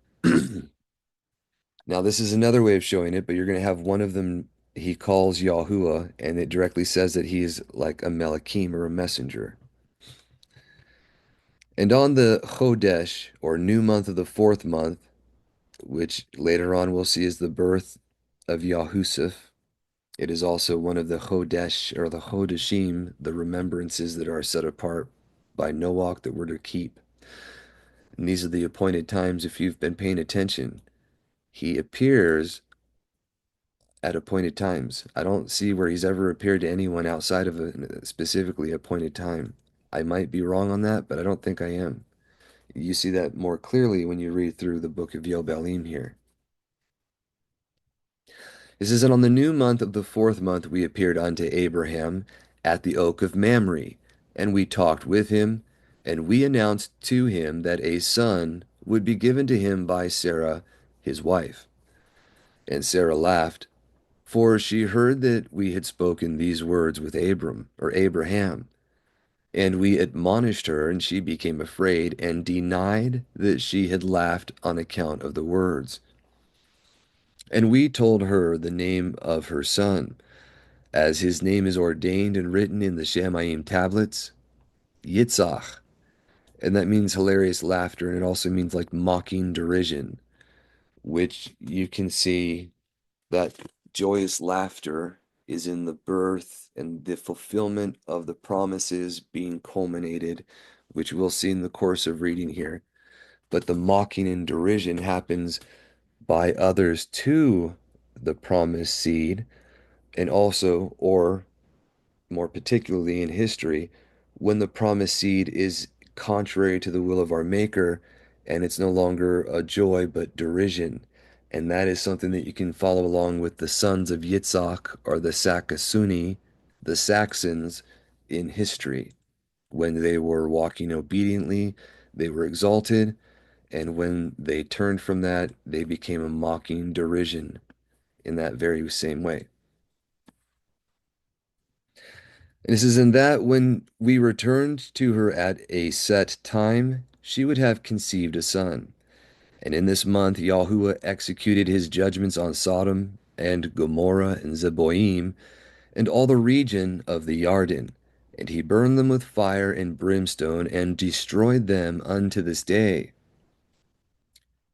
Now, this is another way of showing it, but you're going to have one of them he calls Yahuah, and it directly says that he is like a Melachim or a messenger. And on the Chodesh, or new month of the fourth month, which later on we'll see is the birth of Yahusuf, it is also one of the Chodesh, or the Chodeshim, the remembrances that are set apart by Noach that we're to keep. And these are the appointed times if you've been paying attention. He appears at appointed times. I don't see where he's ever appeared to anyone outside of a specifically appointed time. I might be wrong on that, but I don't think I am. You see that more clearly when you read through the book of Yobelim here. It says, and on the new month of the fourth month we appeared unto Abraham at the oak of Mamre, and we talked with him, and we announced to him that a son would be given to him by Sarah, his wife. And Sarah laughed, For she heard that we had spoken these words with Abram or Abraham, and we admonished her, and she became afraid and denied that she had laughed on account of the words. And we told her the name of her son, as his name is ordained and written in the Shemaim tablets, Yitzhak. And that means hilarious laughter, and it also means like mocking derision, which you can see that joyous laughter is in the birth and the fulfillment of the promises being culminated, which we'll see in the course of reading here. But the mocking and derision happens by others to the promised seed, and also, or more particularly in history, when the promised seed is contrary to the will of our Maker, and it's no longer a joy but derision. And that is something that you can follow along with the sons of Yitzhak or the Sakasuni, the Saxons in history. When they were walking obediently, they were exalted, and when they turned from that, they became a mocking derision in that very same way. And it says, in that when we returned to her at a set time, she would have conceived a son. And in this month, Yahuah executed his judgments on Sodom and Gomorrah and Zeboim and all the region of the Yarden. And he burned them with fire and brimstone and destroyed them unto this day,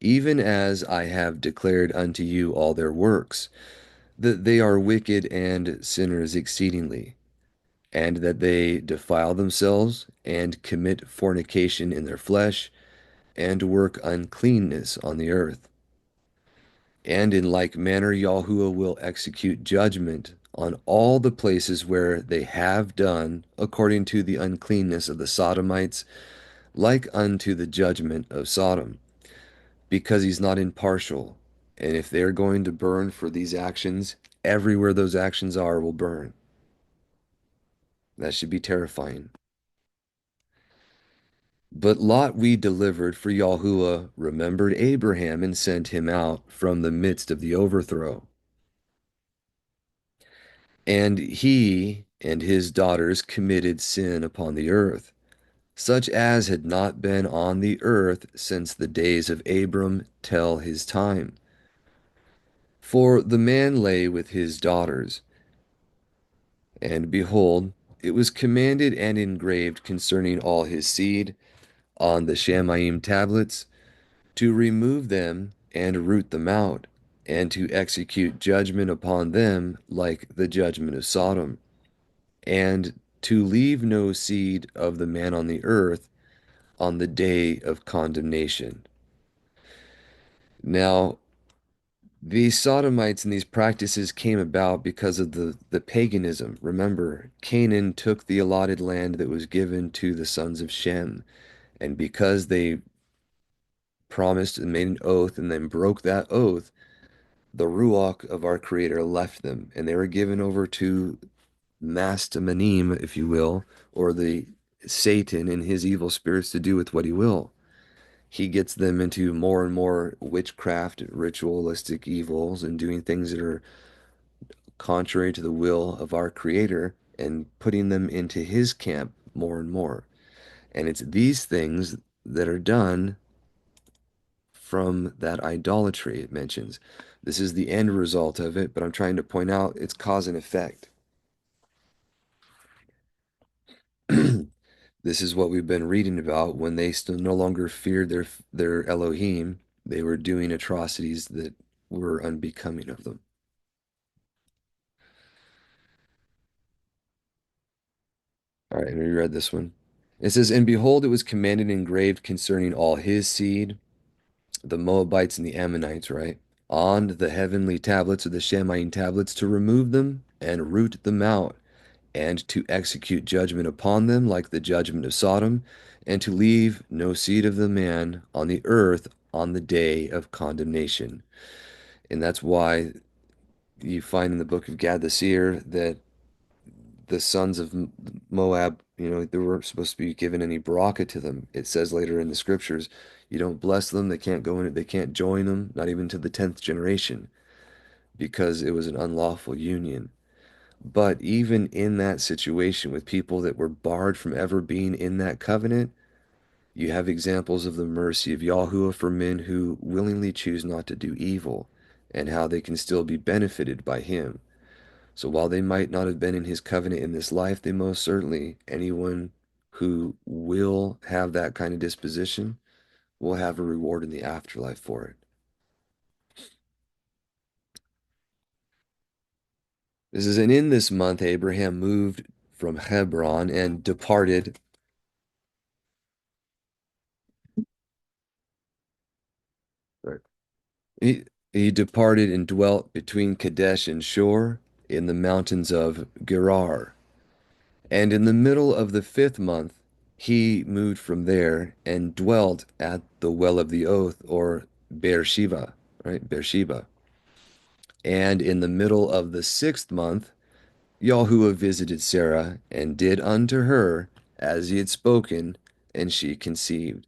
even as I have declared unto you all their works, that they are wicked and sinners exceedingly, and that they defile themselves and commit fornication in their flesh, and work uncleanness on the earth. And in like manner, Yahuwah will execute judgment on all the places where they have done according to the uncleanness of the Sodomites, like unto the judgment of Sodom, because he's not impartial. And if they're going to burn for these actions, everywhere those actions are will burn. That should be terrifying. But Lot we delivered, for Yahuwah remembered Abraham and sent him out from the midst of the overthrow. And he and his daughters committed sin upon the earth, such as had not been on the earth since the days of Abram till his time. For the man lay with his daughters, and behold, it was commanded and engraved concerning all his seed on the Shemaim tablets, to remove them and root them out, and to execute judgment upon them like the judgment of Sodom, and to leave no seed of the man on the earth on the day of condemnation. Now, these Sodomites and these practices came about because of the paganism. Remember, Canaan took the allotted land that was given to the sons of Shem, and because they promised and made an oath and then broke that oath, the Ruach of our Creator left them, and they were given over to Mastamanim, if you will, or the Satan and his evil spirits to do with what he will. He gets them into more and more witchcraft, ritualistic evils, and doing things that are contrary to the will of our Creator, and putting them into his camp more and more. And it's these things that are done from that idolatry it mentions. This is the end result of it, but I'm trying to point out its cause and effect. This is what we've been reading about. When they still no longer feared their Elohim, they were doing atrocities that were unbecoming of them. All right, and we read this one. It says, and behold, it was commanded and engraved concerning all his seed, the Moabites and the Ammonites, right? On the heavenly tablets of the Shemaim tablets, to remove them and root them out, and to execute judgment upon them like the judgment of Sodom, and to leave no seed of the man on the earth on the day of condemnation. And that's why you find in the book of Gad the seer that the sons of Moab, they weren't supposed to be given any baraka to them. It says later in the scriptures, you don't bless them, they can't go in it, they can't join them, not even to the 10th generation. because it was an unlawful union. But even in that situation with people that were barred from ever being in that covenant, you have examples of the mercy of Yahuah for men who willingly choose not to do evil, and how they can still be benefited by him. So while they might not have been in his covenant in this life, they most certainly, anyone who will have that kind of disposition, will have a reward in the afterlife for it. This is, and in this month, Abraham moved from Hebron and departed. Right. He departed and dwelt between Kadesh and Shur in the mountains of Gerar. And in the middle of the 5th month, he moved from there and dwelt at the well of the oath, or Beersheba, right? Beersheba. And in the middle of the 6th month, Yahuwah visited Sarah and did unto her as he had spoken, and she conceived.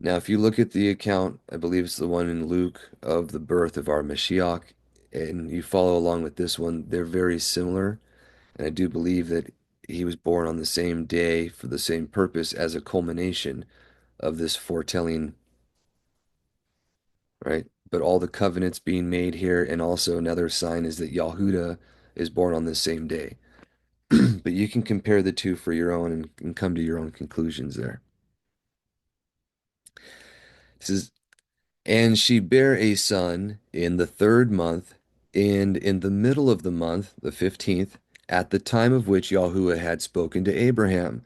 Now, if you look at the account, I believe it's the one in Luke of the birth of our Mashiach, and you follow along with this one, they're very similar. And I do believe that he was born on the same day for the same purpose as a culmination of this foretelling, right? But all the covenants being made here, and also another sign is that Yahudah is born on the same day. But you can compare the two for your own and come to your own conclusions there. This is, and she bare a son in the 3rd month, and in the middle of the month, the 15th, at the time of which Yahuwah had spoken to Abraham,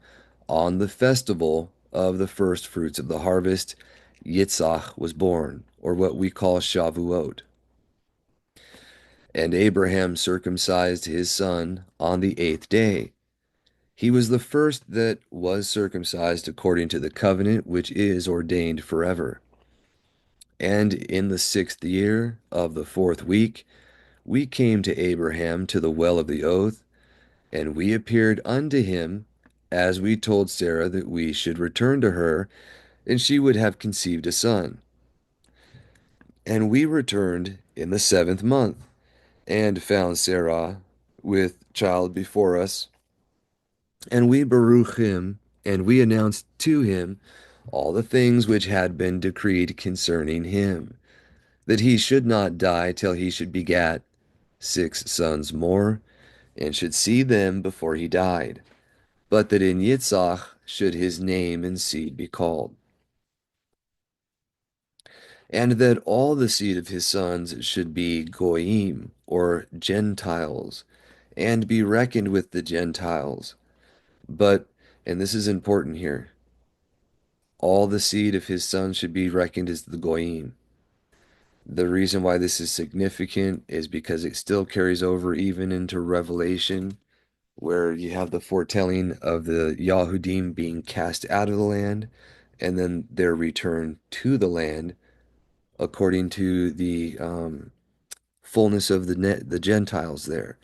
on the festival of the first fruits of the harvest, Yitzhak was born, or what we call Shavuot. And Abraham circumcised his son on the 8th day. He was the first that was circumcised according to the covenant which is ordained forever. And in the 6th year of the 4th week, we came to Abraham to the well of the oath, and we appeared unto him, as we told Sarah that we should return to her, and she would have conceived a son. And we returned in the 7th month, and found Sarah with child before us, and we baruch him, and we announced to him all the things which had been decreed concerning him, that he should not die till he should begat 6 sons more, and should see them before he died, but that in Yitzhak should his name and seed be called, and that all the seed of his sons should be Goyim, or Gentiles, and be reckoned with the Gentiles. But, and this is important here, all the seed of his sons should be reckoned as the Goyim. The reason why this is significant is because it still carries over even into Revelation, where you have the foretelling of the Yahudim being cast out of the land and then their return to the land according to the fullness of the Gentiles there.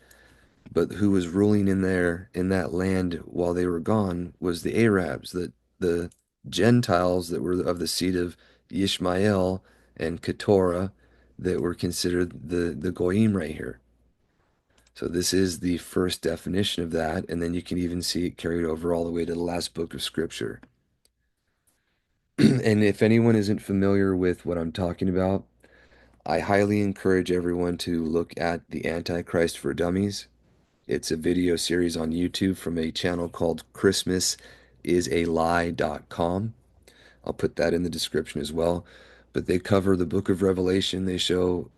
But who was ruling in there in that land while they were gone was the Arabs, the Gentiles that were of the seed of Ishmael and Keturah, that were considered the Goyim right here. So this is the first definition of that, and then you can even see it carried over all the way to the last book of Scripture. And if anyone isn't familiar with what I'm talking about, I highly encourage everyone to look at the Antichrist for Dummies. It's a video series on YouTube from a channel called ChristmasIsAlie.com. I'll put that in the description as well. But they cover the book of Revelation. They show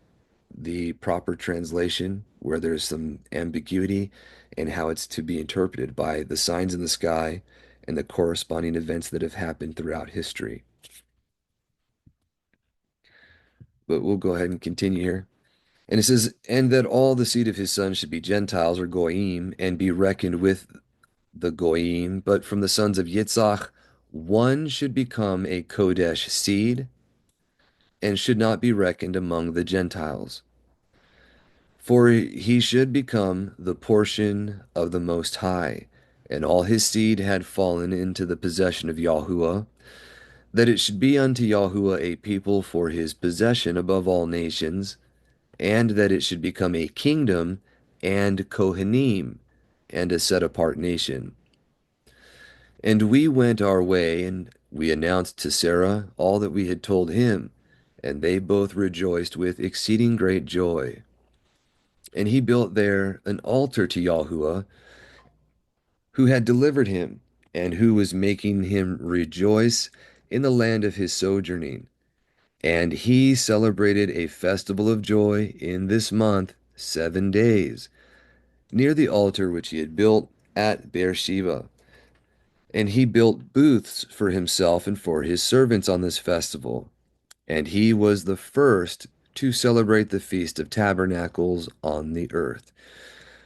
the proper translation where there's some ambiguity and how it's to be interpreted by the signs in the sky and the corresponding events that have happened throughout history. But we'll go ahead and continue here. And it says, and that all the seed of his son should be Gentiles, or Goyim, and be reckoned with the Goyim. But from the sons of Yitzhak, one should become a Kodesh seed, and should not be reckoned among the Gentiles. For he should become the portion of the Most High, and all his seed had fallen into the possession of Yahuwah, that it should be unto Yahuwah a people for his possession above all nations, and that it should become a kingdom and Kohanim and a set apart nation. And we went our way, and we announced to Sarah all that we had told him, and they both rejoiced with exceeding great joy. And he built there an altar to Yahuah, who had delivered him, and who was making him rejoice in the land of his sojourning. And he celebrated a festival of joy in this month 7 days, near the altar which he had built at Beersheba. And he built booths for himself and for his servants on this festival. And he was the first to celebrate the Feast of Tabernacles on the earth.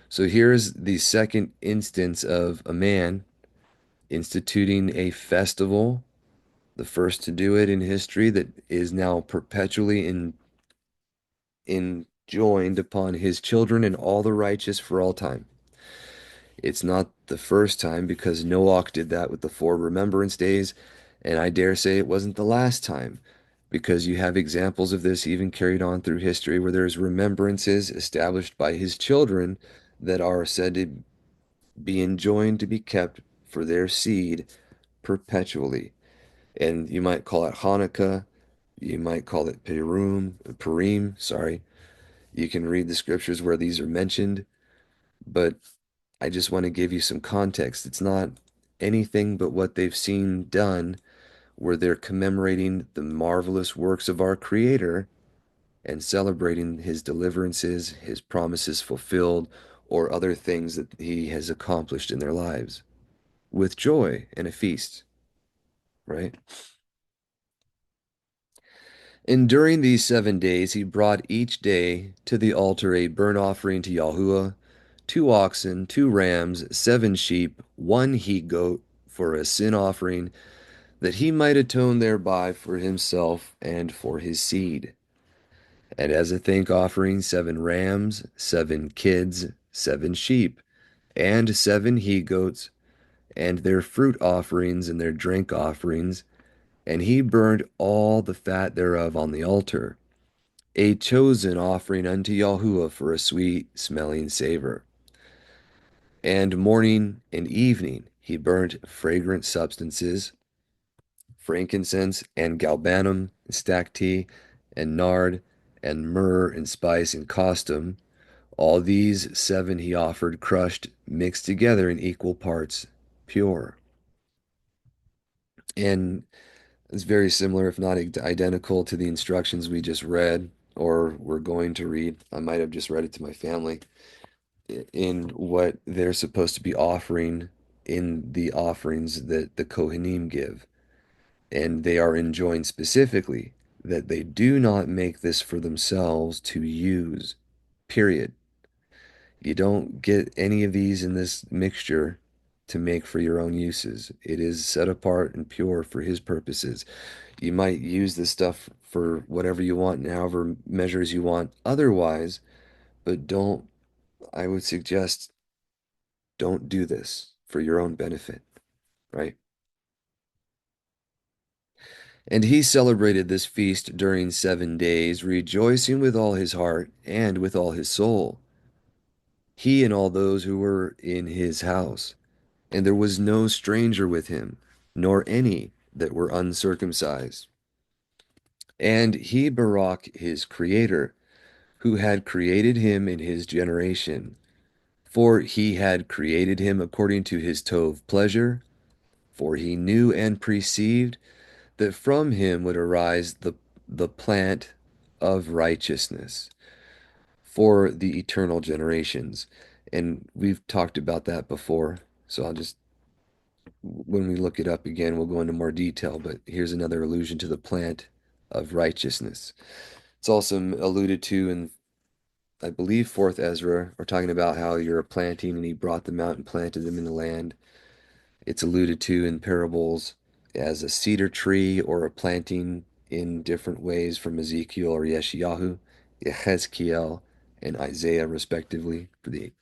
So here's the second instance of a man instituting a festival, the first to do it in history, that is now perpetually enjoined upon his children and all the righteous for all time. It's not the first time because Noah did that with the four remembrance days, and I dare say it wasn't the last time because you have examples of this even carried on through history where there's remembrances established by his children that are said to be enjoined to be kept for their seed perpetually. And you might call it Hanukkah, you might call it Purim, sorry. You can read the scriptures where these are mentioned, but I just want to give you some context. It's not anything but what they've seen done where they're commemorating the marvelous works of our Creator and celebrating his deliverances, his promises fulfilled, or other things that he has accomplished in their lives with joy and a feast, right? And during these 7 days, he brought each day to the altar a burnt offering to Yahuah, 2 oxen, 2 rams, 7 sheep, 1 he goat for a sin offering, that he might atone thereby for himself and for his seed. And as a thank offering, 7 rams, 7 kids, 7 sheep, and 7 he goats, and their fruit offerings and their drink offerings. And he burned all the fat thereof on the altar, a chosen offering unto Yahuah for a sweet smelling savor. And morning and evening he burnt fragrant substances, frankincense and galbanum, stacte, and nard, and myrrh, and spice, and costum. All these 7 he offered crushed, mixed together in equal parts, pure. And it's very similar, if not identical, to the instructions we just read, or we're going to read. I might have just read it to my family in what they're supposed to be offering in the offerings that the Kohanim give. And they are enjoined specifically that they do not make this for themselves to use, period. You don't get any of these in this mixture to make for your own uses. It is set apart and pure for his purposes. You might use this stuff for whatever you want and however measures you want otherwise, but I would suggest, don't do this for your own benefit, right? And he celebrated this feast during 7 days, rejoicing with all his heart and with all his soul, he and all those who were in his house. And there was no stranger with him, nor any that were uncircumcised. And he Barak his creator, who had created him in his generation. For he had created him according to his Tov pleasure, for he knew and perceived that from him would arise the plant of righteousness for the eternal generations. And we've talked about that before, so when we look it up again, we'll go into more detail, but here's another allusion to the plant of righteousness. It's also alluded to in, I believe, fourth Ezra. We're talking about how you're a planting and he brought them out and planted them in the land. It's alluded to in parables as a cedar tree or a planting in different ways from Ezekiel or Yeshayahu, Yehezkiel, and Isaiah, respectively. But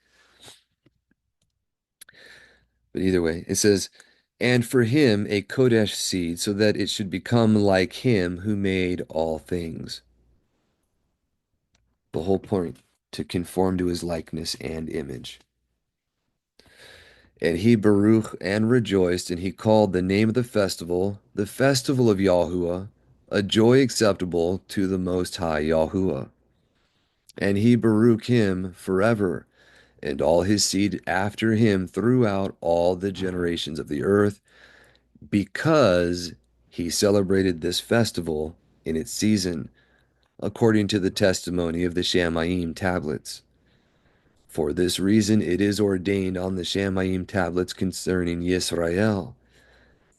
either way, it says, and for him a Kodesh seed, so that it should become like him who made all things. The whole point, to conform to his likeness and image. And he Baruch and rejoiced, and he called the name of the festival of Yahuah, a joy acceptable to the Most High Yahuah. And he Baruch him forever, and all his seed after him throughout all the generations of the earth, because he celebrated this festival in its season, according to the testimony of the Shamayim tablets. For this reason it is ordained on the Shamayim tablets concerning Yisrael,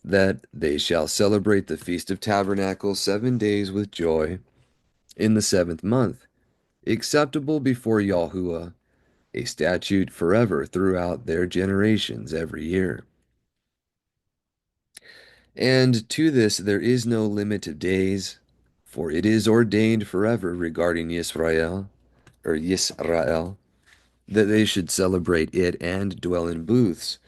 that they shall celebrate the Feast of Tabernacles 7 days with joy in the seventh month, acceptable before Yahuah, a statute forever throughout their generations every year. And to this there is no limit of days, for it is ordained forever regarding Yisrael, or Yisrael, that they should celebrate it and dwell in booths,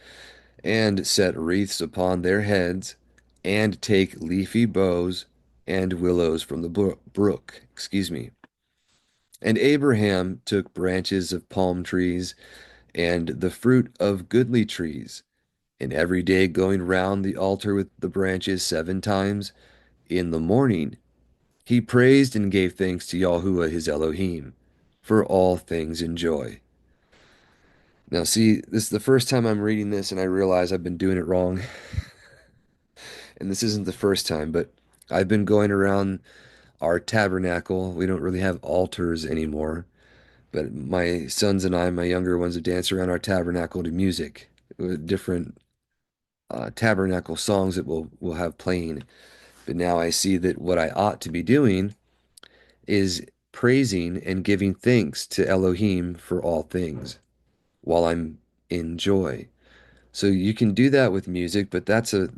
and set wreaths upon their heads, and take leafy boughs and willows from the brook. And Abraham took branches of palm trees and the fruit of goodly trees, and every day going round the altar with the branches 7 times in the morning, he praised and gave thanks to Yahuah his Elohim for all things in joy. Now, see, this is the first time I'm reading this, and I realize I've been doing it wrong. And this isn't the first time, but I've been going around our tabernacle. We don't really have altars anymore, but my sons and I, my younger ones, would dance around our tabernacle to music with different tabernacle songs that we'll have playing. But now I see that what I ought to be doing is praising and giving thanks to Elohim for all things while I'm in joy. So you can do that with music, but that's a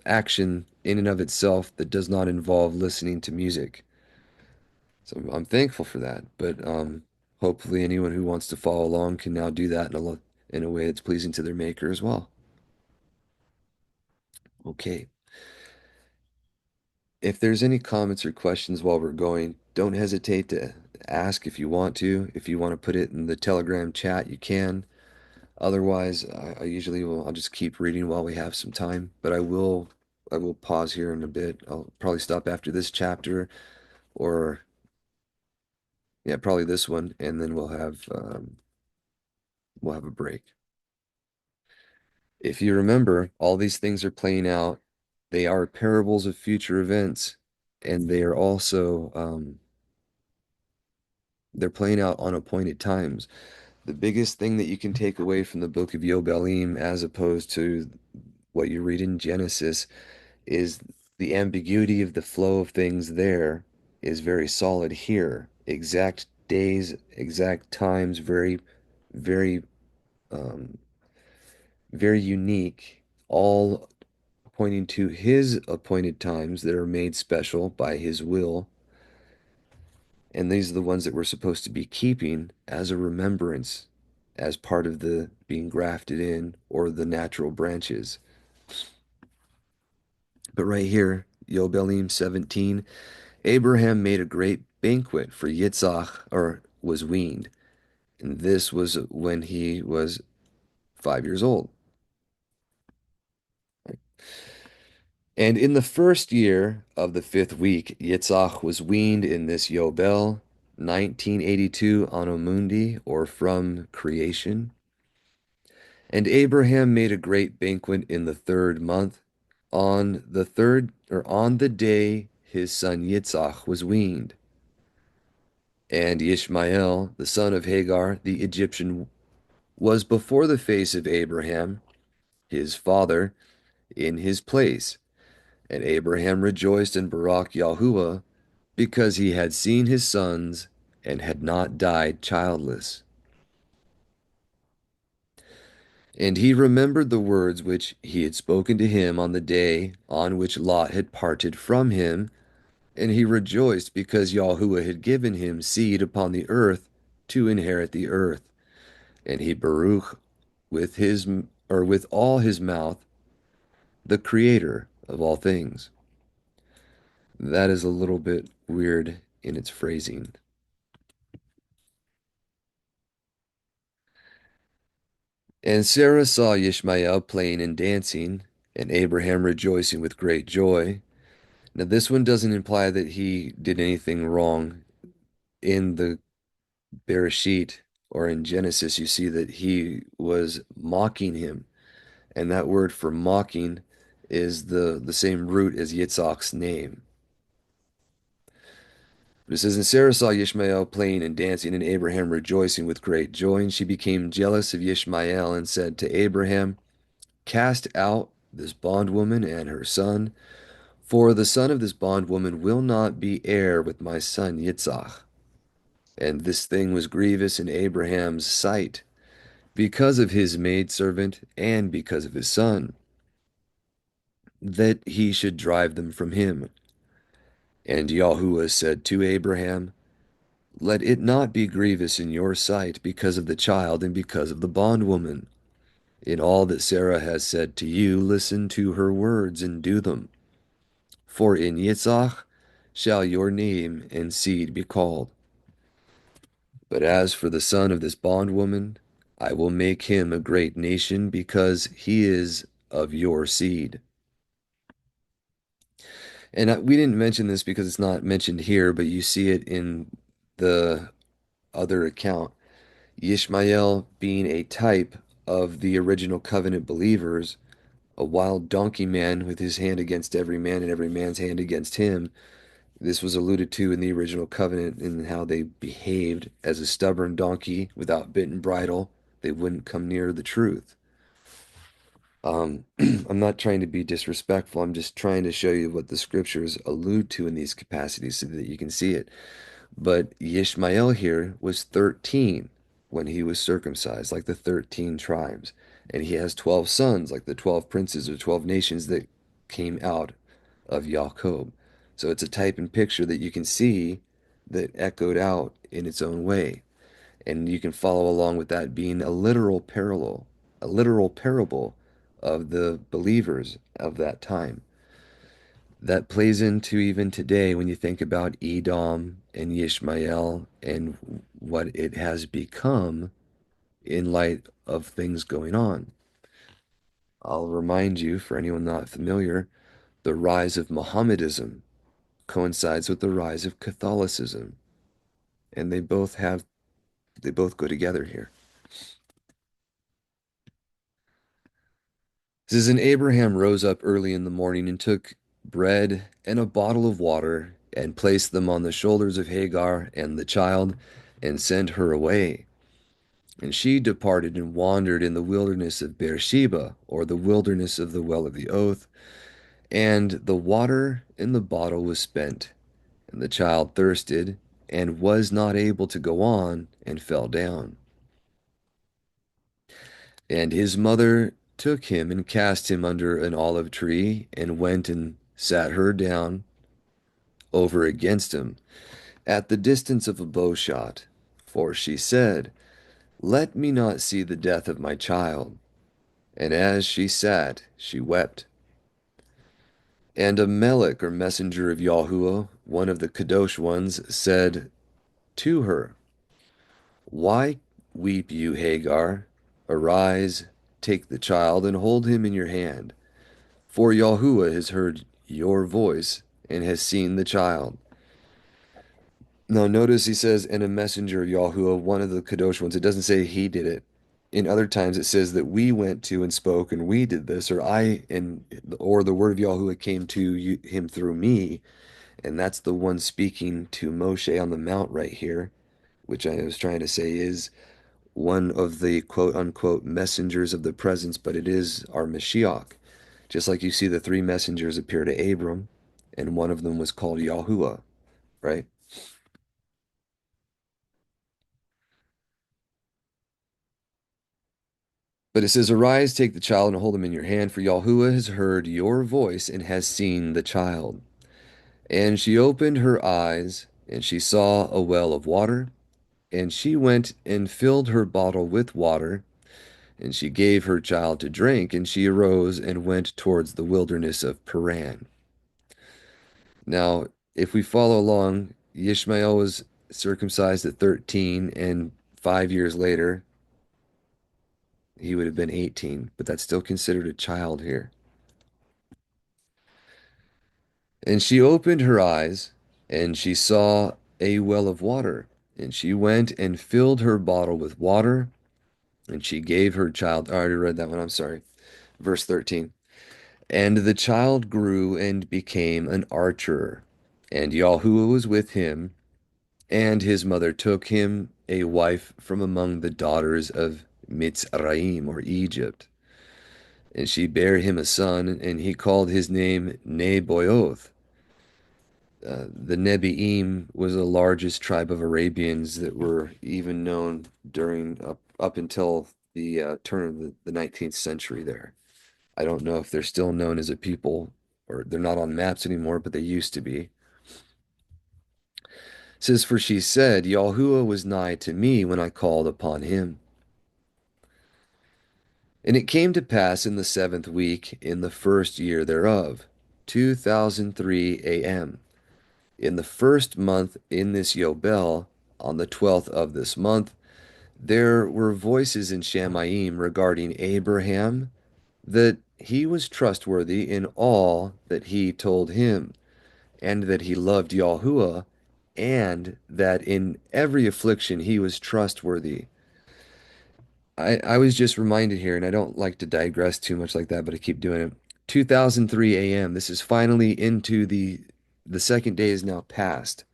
action in and of itself that does not involve listening to music. So I'm thankful for that. But hopefully anyone who wants to follow along can now do that in a way that's pleasing to their maker as well. Okay. If there's any comments or questions while we're going, don't hesitate to ask if you want to. If you want to put it in the Telegram chat, you can. Otherwise, I usually will. I'll just keep reading while we have some time. But I will pause here in a bit. I'll probably stop after this chapter, or yeah, probably this one, and then we'll have a break. If you remember, all these things are playing out. They are parables of future events, and they are also they're playing out on appointed times. The biggest thing that you can take away from the book of Yobelim, as opposed to what you read in Genesis, is the ambiguity of the flow of things there is very solid here. Exact days, exact times, very, um, very unique, all pointing to his appointed times that are made special by his will. And these are the ones that we're supposed to be keeping as a remembrance, as part of the being grafted in or the natural branches. But right here, Yobelim 17, Abraham made a great banquet for Yitzhak, or was weaned. And this was when he was 5 years old. And in the first year of the fifth week, Yitzhak was weaned in this Yobel, 1982 Anno Mundi, or from creation. And Abraham made a great banquet in the third month, on the day his son Yitzhak was weaned. And Ishmael, the son of Hagar, the Egyptian, was before the face of Abraham, his father, in his place. And Abraham rejoiced in Barak Yahuah, because he had seen his sons and had not died childless. And he remembered the words which he had spoken to him on the day on which Lot had parted from him, and he rejoiced because Yahuah had given him seed upon the earth to inherit the earth. And he Baruch with all his mouth the creator of all things. That is a little bit weird in its phrasing. And Sarah saw Ishmael playing and dancing, and Abraham rejoicing with great joy. Now, this one doesn't imply that he did anything wrong. In the Bereshit or in Genesis, you see that he was mocking him. And that word for mocking is the same root as Yitzhak's name. But it says, and Sarah saw Ishmael playing and dancing, and Abraham rejoicing with great joy. And she became jealous of Ishmael and said to Abraham, cast out this bondwoman and her son, for the son of this bondwoman will not be heir with my son Yitzhak. And this thing was grievous in Abraham's sight, because of his maidservant and because of his son, that he should drive them from him. And Yahuah said to Abraham, let it not be grievous in your sight because of the child and because of the bondwoman. In all that Sarah has said to you, listen to her words and do them. For in Yitzhak shall your name and seed be called. But as for the son of this bondwoman, I will make him a great nation because he is of your seed. And we didn't mention this because it's not mentioned here, but you see it in the other account. Ishmael being a type of the original covenant believers, a wild donkey man with his hand against every man and every man's hand against him. This was alluded to in the original covenant in how they behaved as a stubborn donkey without bit and bridle. They wouldn't come near the truth. I'm not trying to be disrespectful. I'm just trying to show you what the scriptures allude to in these capacities so that you can see it. But Ishmael here was 13 when he was circumcised, like the 13 tribes. And he has 12 sons, like the 12 princes or 12 nations that came out of Jacob. So it's a type and picture that you can see that echoed out in its own way. And you can follow along with that being a literal parable of the believers of that time. That plays into even today when you think about Edom and Ishmael and what it has become in light of things going on. I'll remind you, for anyone not familiar, the rise of Mohammedanism coincides with the rise of Catholicism, and they both go together here. It says, and Abraham rose up early in the morning and took bread and a bottle of water and placed them on the shoulders of Hagar and the child and sent her away. And she departed and wandered in the wilderness of Beersheba, or the wilderness of the well of the oath. And the water in the bottle was spent, and the child thirsted and was not able to go on and fell down. And his mother took him and cast him under an olive tree and went and sat her down over against him at the distance of a bow shot. For she said, let me not see the death of my child. And as she sat, she wept. And a melech or messenger of Yahuah, one of the Kadosh ones, said to her, why weep you, Hagar? Arise, take the child, and hold him in your hand. For Yahuah has heard your voice and has seen the child. Now, notice he says, and a messenger of Yahuah, one of the Kadosh ones. It doesn't say he did it. In other times, it says that we went to and spoke and we did this, or the word of Yahuah came to him through me. And that's the one speaking to Moshe on the mount right here, which I was trying to say is one of the quote unquote messengers of the presence, but it is our Mashiach. Just like you see the three messengers appear to Abram, and one of them was called Yahuah, right? But it says, arise, take the child, and hold him in your hand, for Yahuah has heard your voice and has seen the child. And she opened her eyes, and she saw a well of water, and she went and filled her bottle with water, and she gave her child to drink, and she arose and went towards the wilderness of Paran. Now, if we follow along, Ishmael was circumcised at 13, and 5 years later, he would have been 18, but that's still considered a child here. And she opened her eyes, and she saw a well of water. And she went and filled her bottle with water, and she gave her child. I already read that one, I'm sorry. Verse 13. And the child grew and became an archer, and Yahuah was with him, and his mother took him a wife from among the daughters of Mitzrayim, or Egypt. And she bare him a son, and he called his name Neboioth. The Nebi'im was the largest tribe of Arabians that were even known during up until the turn of the 19th century there. I don't know if they're still known as a people or they're not on maps anymore, but they used to be. It says, for she said, Yahuah was nigh to me when I called upon him. And it came to pass in the 7th week, in the 1st year thereof, 2003 a.m., in the 1st month in this Yobel, on the 12th of this month, there were voices in Shamayim regarding Abraham, that he was trustworthy in all that he told him, and that he loved Yahuah, and that in every affliction he was trustworthy. I was just reminded here, and I don't like to digress too much like that, but I keep doing it. 2003 a.m. This is finally into the second day is now past.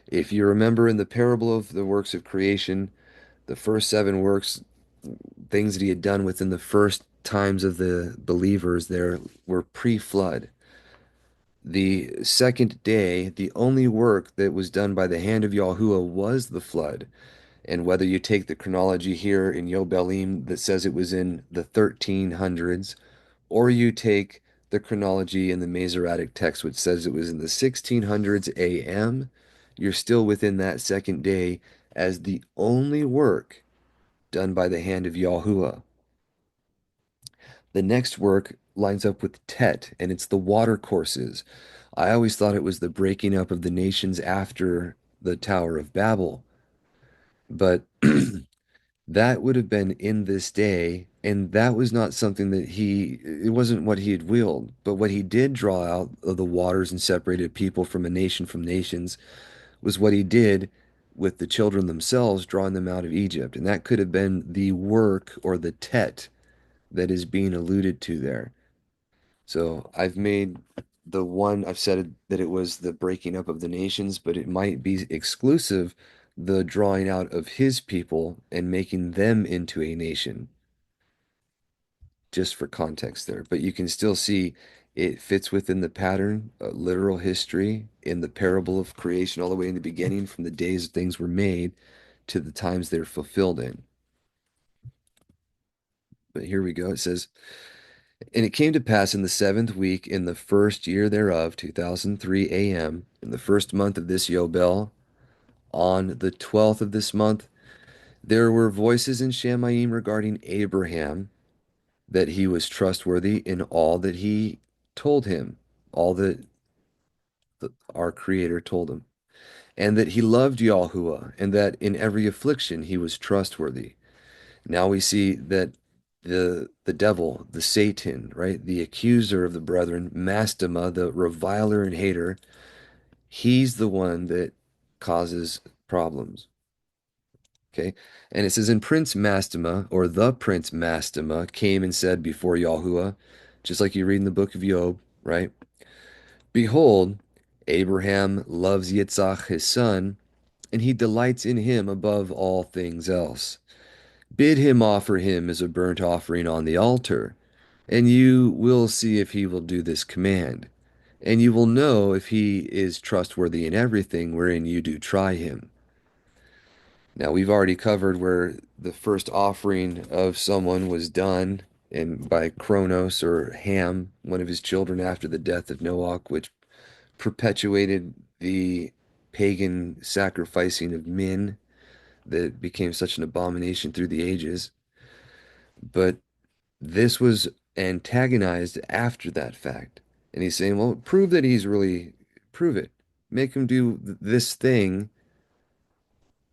If you remember in the parable of the works of creation, the first seven works, things that he had done within the first times of the believers there were pre-flood. The second day, the only work that was done by the hand of Yahuah was the flood. And whether you take the chronology here in Yobelim that says it was in the 1300s, or you take the chronology in the Masoretic text which says it was in the 1600s AM, you're still within that second day as the only work done by the hand of Yahuah. The next work lines up with Tet, and it's the water courses. I always thought it was the breaking up of the nations after the Tower of Babel, but that would have been in this day, and that was not something that it wasn't what he had willed, but what he did draw out of the waters and separated people from a nation from nations was what he did with the children themselves, drawing them out of Egypt. And that could have been the work or the Tet that is being alluded to there. So I've said that it was the breaking up of the nations, but it might be exclusive the drawing out of his people and making them into a nation, just for context there. But you can still see it fits within the pattern, literal history in the parable of creation, all the way in the beginning, from the days things were made to the times they're fulfilled in. But here we go. It says, and it came to pass in the 7th week, in the 1st year thereof, 2003 a.m., in the 1st month of this Yobel, on the 12th of this month, there were voices in Shamayim regarding Abraham, that he was trustworthy in all that he told him, all that our Creator told him, and that he loved Yahuah, and that in every affliction he was trustworthy. Now we see that the devil, the Satan, right, the accuser of the brethren, Mastema, the reviler and hater, he's the one that causes problems. Okay. And it says, and Prince Mastema, or the Prince Mastema, came and said before Yahuah, just like you read in the book of Job, right? Behold, Abraham loves Yitzhak his son, and he delights in him above all things else. Bid him offer him as a burnt offering on the altar, and you will see if he will do this command. And you will know if he is trustworthy in everything wherein you do try him. Now, we've already covered where the first offering of someone was done and by Kronos or Ham, one of his children after the death of Noah, which perpetuated the pagan sacrificing of men that became such an abomination through the ages. But this was antagonized after that fact. And he's saying, well, prove it. Make him do this thing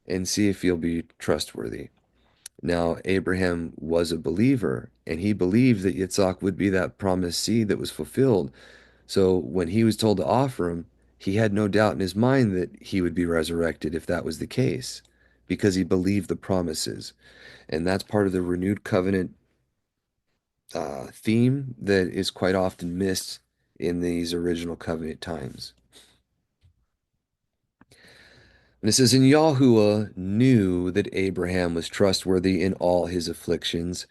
and see if he'll be trustworthy. Now, Abraham was a believer, and he believed that Yitzhak would be that promised seed that was fulfilled. So when he was told to offer him, he had no doubt in his mind that he would be resurrected if that was the case, because he believed the promises. And that's part of the renewed covenant theme that is quite often missed in these original covenant times. And it says, And Yahuah knew that Abraham was trustworthy in all his afflictions,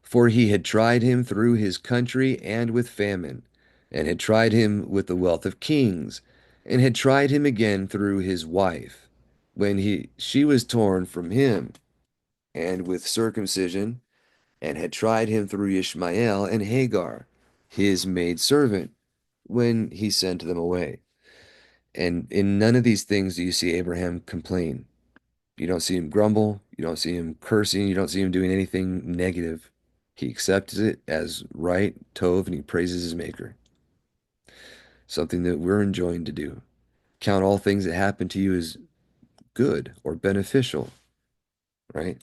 for he had tried him through his country and with famine, and had tried him with the wealth of kings, and had tried him again through his wife, when she was torn from him, and with circumcision, and had tried him through Ishmael and Hagar, his maidservant, when he sent them away. And in none of these things do you see Abraham complain. You don't see him grumble. You don't see him cursing. You don't see him doing anything negative. He accepts it as right, tov, and he praises his maker. Something that we're enjoying to do. Count all things that happen to you as good or beneficial, right?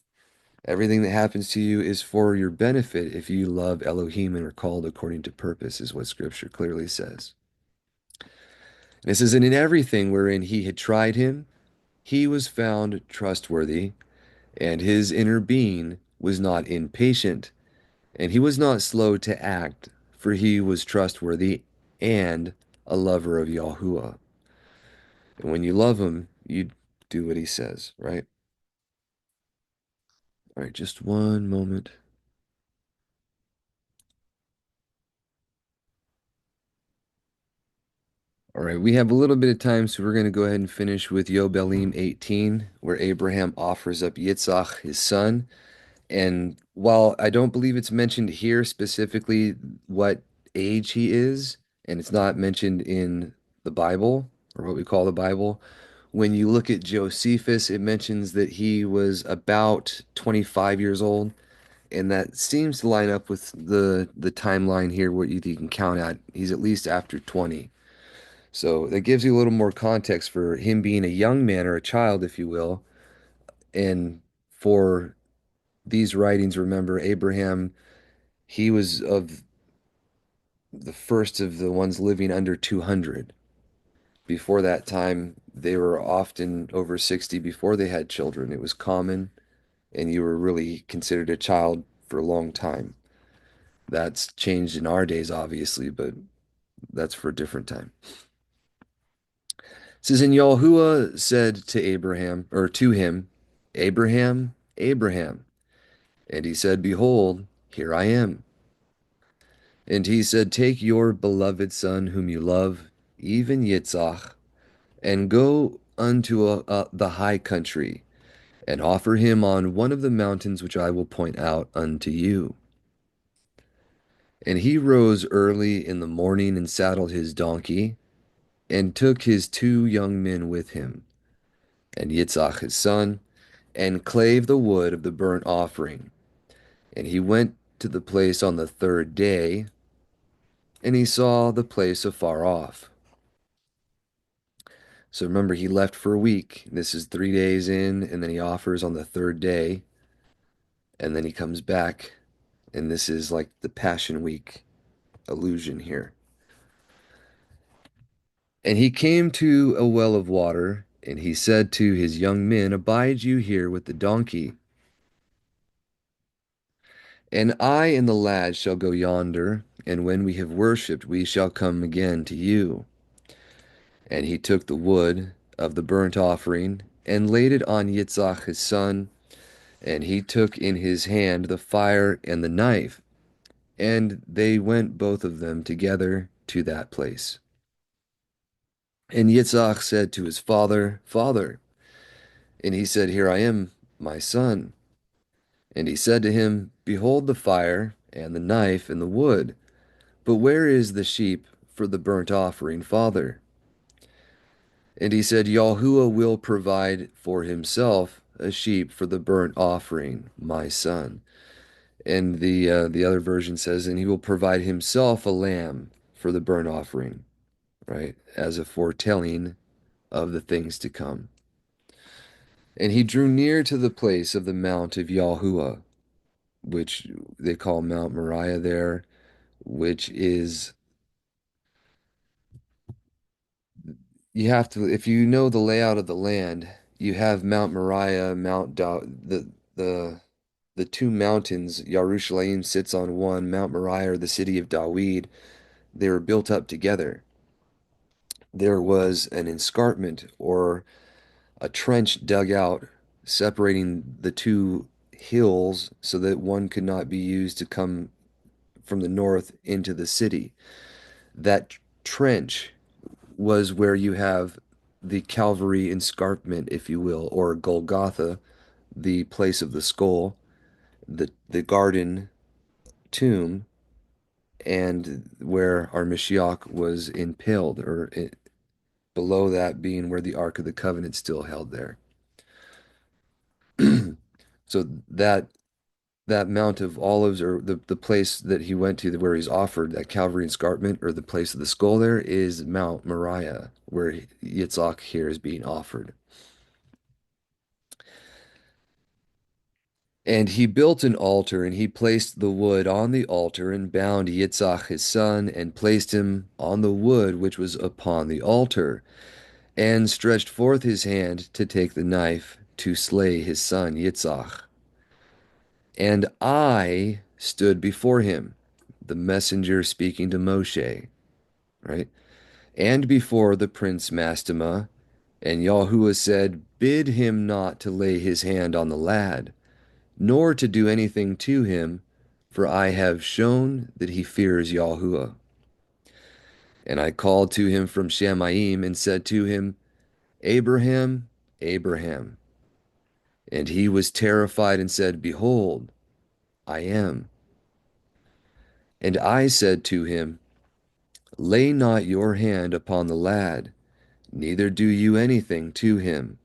Everything that happens to you is for your benefit if you love Elohim and are called according to purpose, is what Scripture clearly says. And it says, And in everything wherein he had tried him, he was found trustworthy, and his inner being was not impatient, and he was not slow to act, for he was trustworthy and a lover of Yahuah. And when you love him, you do what he says, right? All right, just one moment. All right, we have a little bit of time, so we're going to go ahead and finish with Yobelim 18, where Abraham offers up Yitzhak, his son. And while I don't believe it's mentioned here specifically what age he is, and it's not mentioned in the Bible, or what we call the Bible, when you look at Josephus, it mentions that he was about 25 years old. And that seems to line up with the timeline here, what you can count at. He's at least after 20. So that gives you a little more context for him being a young man or a child, if you will. And for these writings, remember, Abraham, he was of the first of the ones living under 200. Before that time, they were often over 60 before they had children. It was common, and you were really considered a child for a long time. That's changed in our days, obviously, but that's for a different time. It says, And Yahuah said to Abraham, or to him, Abraham, Abraham. And he said, Behold, here I am. And he said, Take your beloved son, whom you love, even Yitzhak, and go unto the high country, and offer him on one of the mountains which I will point out unto you. And he rose early in the morning and saddled his donkey, and took his two young men with him, and Yitzhak his son, and clave the wood of the burnt offering. And he went to the place on the third day, and he saw the place afar off. So remember, he left for a week. This is 3 days in, and then he offers on the third day, and then he comes back, and this is like the Passion Week allusion here. And he came to a well of water, and he said to his young men, Abide you here with the donkey, and I and the lad shall go yonder, and when we have worshipped, we shall come again to you. And he took the wood of the burnt offering, and laid it on Yitzhak his son, and he took in his hand the fire and the knife, and they went both of them together to that place. And Yitzhak said to his father, Father. And he said, Here I am, my son. And he said to him, Behold the fire, and the knife, and the wood, but where is the sheep for the burnt offering, father? And he said, Yahuah will provide for himself a sheep for the burnt offering, my son. And the other version says, and he will provide himself a lamb for the burnt offering, right? As a foretelling of the things to come. And he drew near to the place of the mount of Yahuah, which they call Mount Moriah there, which is, you have to, if you know the layout of the land, you have Mount Moriah, the the two mountains. Yerushalayim sits on one, Mount Moriah, or the city of Dawid. They were built up together. There was an escarpment or a trench dug out separating the two hills so that one could not be used to come from the north into the city. That trench was where you have the Calvary escarpment, if you will, or Golgotha, the place of the skull, the garden tomb, and where our Mashiach was impaled, below that being where the Ark of the Covenant still held there. So that Mount of Olives, or the place that he went to where he's offered that Calvary escarpment, or the place of the skull there, is Mount Moriah, where Yitzhak here is being offered. And he built an altar, and he placed the wood on the altar, and bound Yitzhak his son, and placed him on the wood which was upon the altar, and stretched forth his hand to take the knife to slay his son Yitzhak. And I stood before him, the messenger speaking to Moshe, right? And before the prince Mastema, and Yahuah said, Bid him not to lay his hand on the lad, nor to do anything to him, for I have shown that he fears Yahuah. And I called to him from Shamayim and said to him, Abraham, Abraham. And he was terrified and said, Behold, I am. And I said to him, Lay not your hand upon the lad, neither do you anything to him.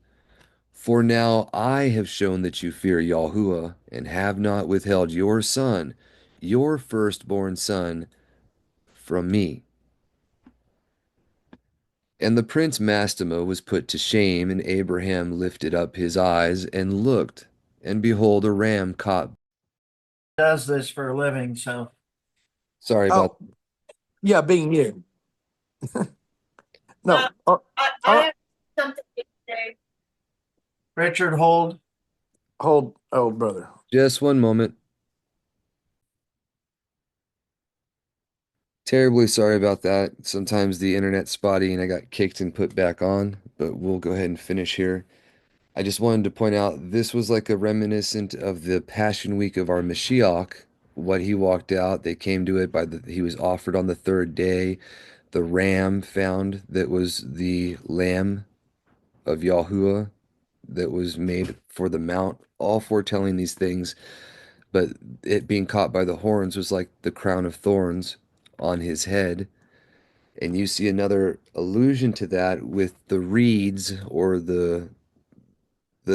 For now I have shown that you fear Yahuah, and have not withheld your son, your firstborn son, from me. And the prince Mastema was put to shame, and Abraham lifted up his eyes and looked, and behold, a ram caught. Does this for a living, so Sorry about. Oh, yeah, being you. No. I have something to say. Richard, hold. Hold, oh, brother. Just one moment. Terribly sorry about that. Sometimes the internet's spotty and I got kicked and put back on, but we'll go ahead and finish here. I just wanted to point out this was like a reminiscent of the Passion Week of our Mashiach, what he walked out. They came to it he was offered on the third day. The ram found that was the lamb of Yahuah that was made for the mount, all foretelling these things. But it being caught by the horns was like the crown of thorns on his head. And you see another allusion to that with the reeds, or the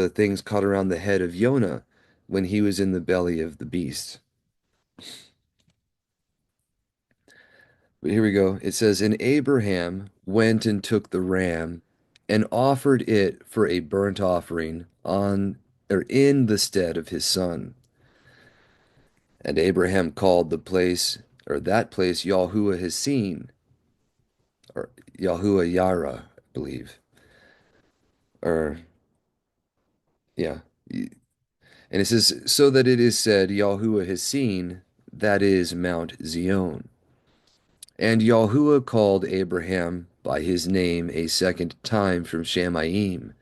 things caught around the head of Yonah when he was in the belly of the beast. But here we go. It says, And Abraham went and took the ram and offered it for a burnt offering on or in the stead of his son. And Abraham called the place, or that place, Yahuah has seen, or Yahuah Yara, I believe. Or, yeah. And it says, So that it is said, Yahuah has seen, that is Mount Zion. And Yahuah called Abraham by his name a second time from Shamayim,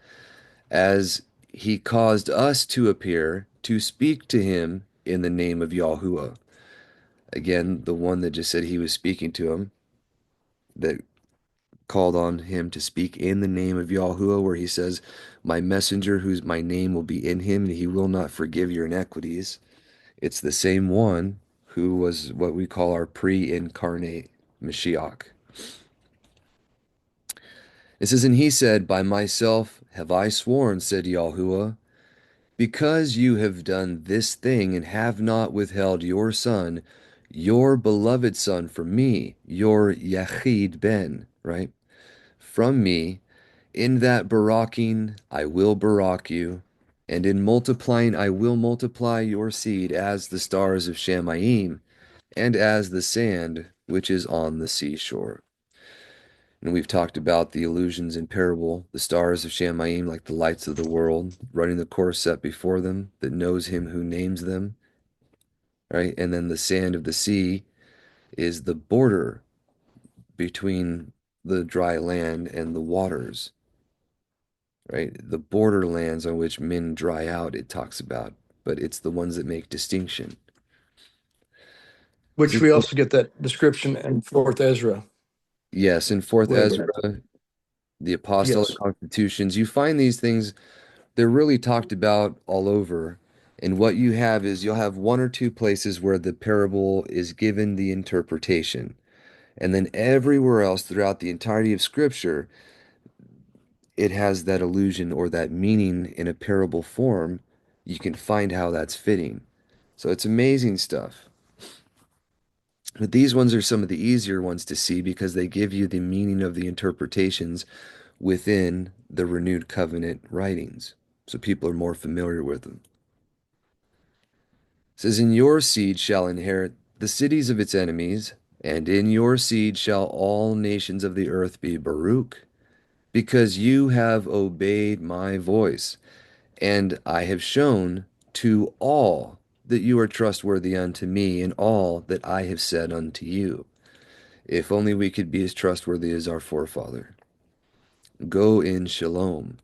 as he caused us to appear to speak to him in the name of Yahuah. Again, the one that just said he was speaking to him, that called on him to speak in the name of Yahuah, where he says, My messenger, whose my name will be in him, and he will not forgive your iniquities. It's the same one who was what we call our pre-incarnate Mashiach. It says, And he said, By myself have I sworn, said Yahuah, because you have done this thing and have not withheld your son, your beloved son, from me, your Yachid Ben, right? From me, in that baraking I will barak you, And in multiplying, I will multiply your seed as the stars of Shamayim, and as the sand which is on the seashore. And we've talked about the illusions in parable, the stars of Shamayim like the lights of the world, running the course set before them, that knows him who names them, right? And then the sand of the sea is the border between the dry land and the waters, right? The borderlands on which men dry out, it talks about, but it's the ones that make distinction. Which we also get that description in Fourth Ezra. Yes, in Fourth Where- Ezra, the Apostolic Yes. Constitutions, you find these things, they're really talked about all over. And what you have is you'll have one or two places where the parable is given the interpretation. And then everywhere else throughout the entirety of Scripture, it has that illusion or that meaning in a parable form. You can find how that's fitting. So it's amazing stuff. But these ones are some of the easier ones to see because they give you the meaning of the interpretations within the renewed covenant writings. So people are more familiar with them. It says, in your seed shall inherit the cities of its enemies, and in your seed shall all nations of the earth be Baruch, because you have obeyed my voice, and I have shown to all that you are trustworthy unto me in all that I have said unto you. If only we could be as trustworthy as our forefather. Go in shalom.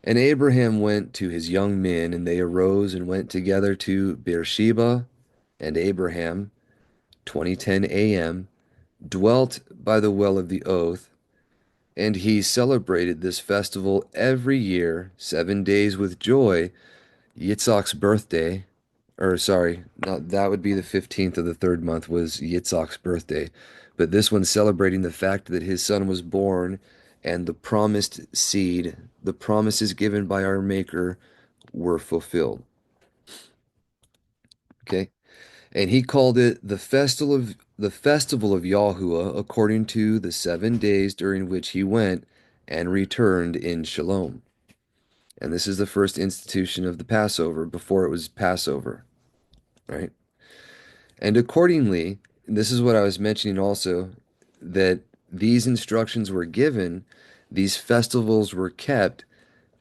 And Abraham went to his young men, and they arose and went together to Beersheba, and Abraham, 20:10 a.m., dwelt by the well of the oath, and he celebrated this festival every year, 7 days with joy. Yitzhak's birthday, or sorry, not that would be the 15th of the third month was Yitzhak's birthday. But this one's celebrating the fact that his son was born and the promised seed, the promises given by our Maker were fulfilled. Okay? And he called it the festival of Yahuah according to the 7 days during which he went and returned in Shalom. And this is the first institution of the Passover before it was Passover, right? And accordingly, this is what I was mentioning also, that these instructions were given, these festivals were kept,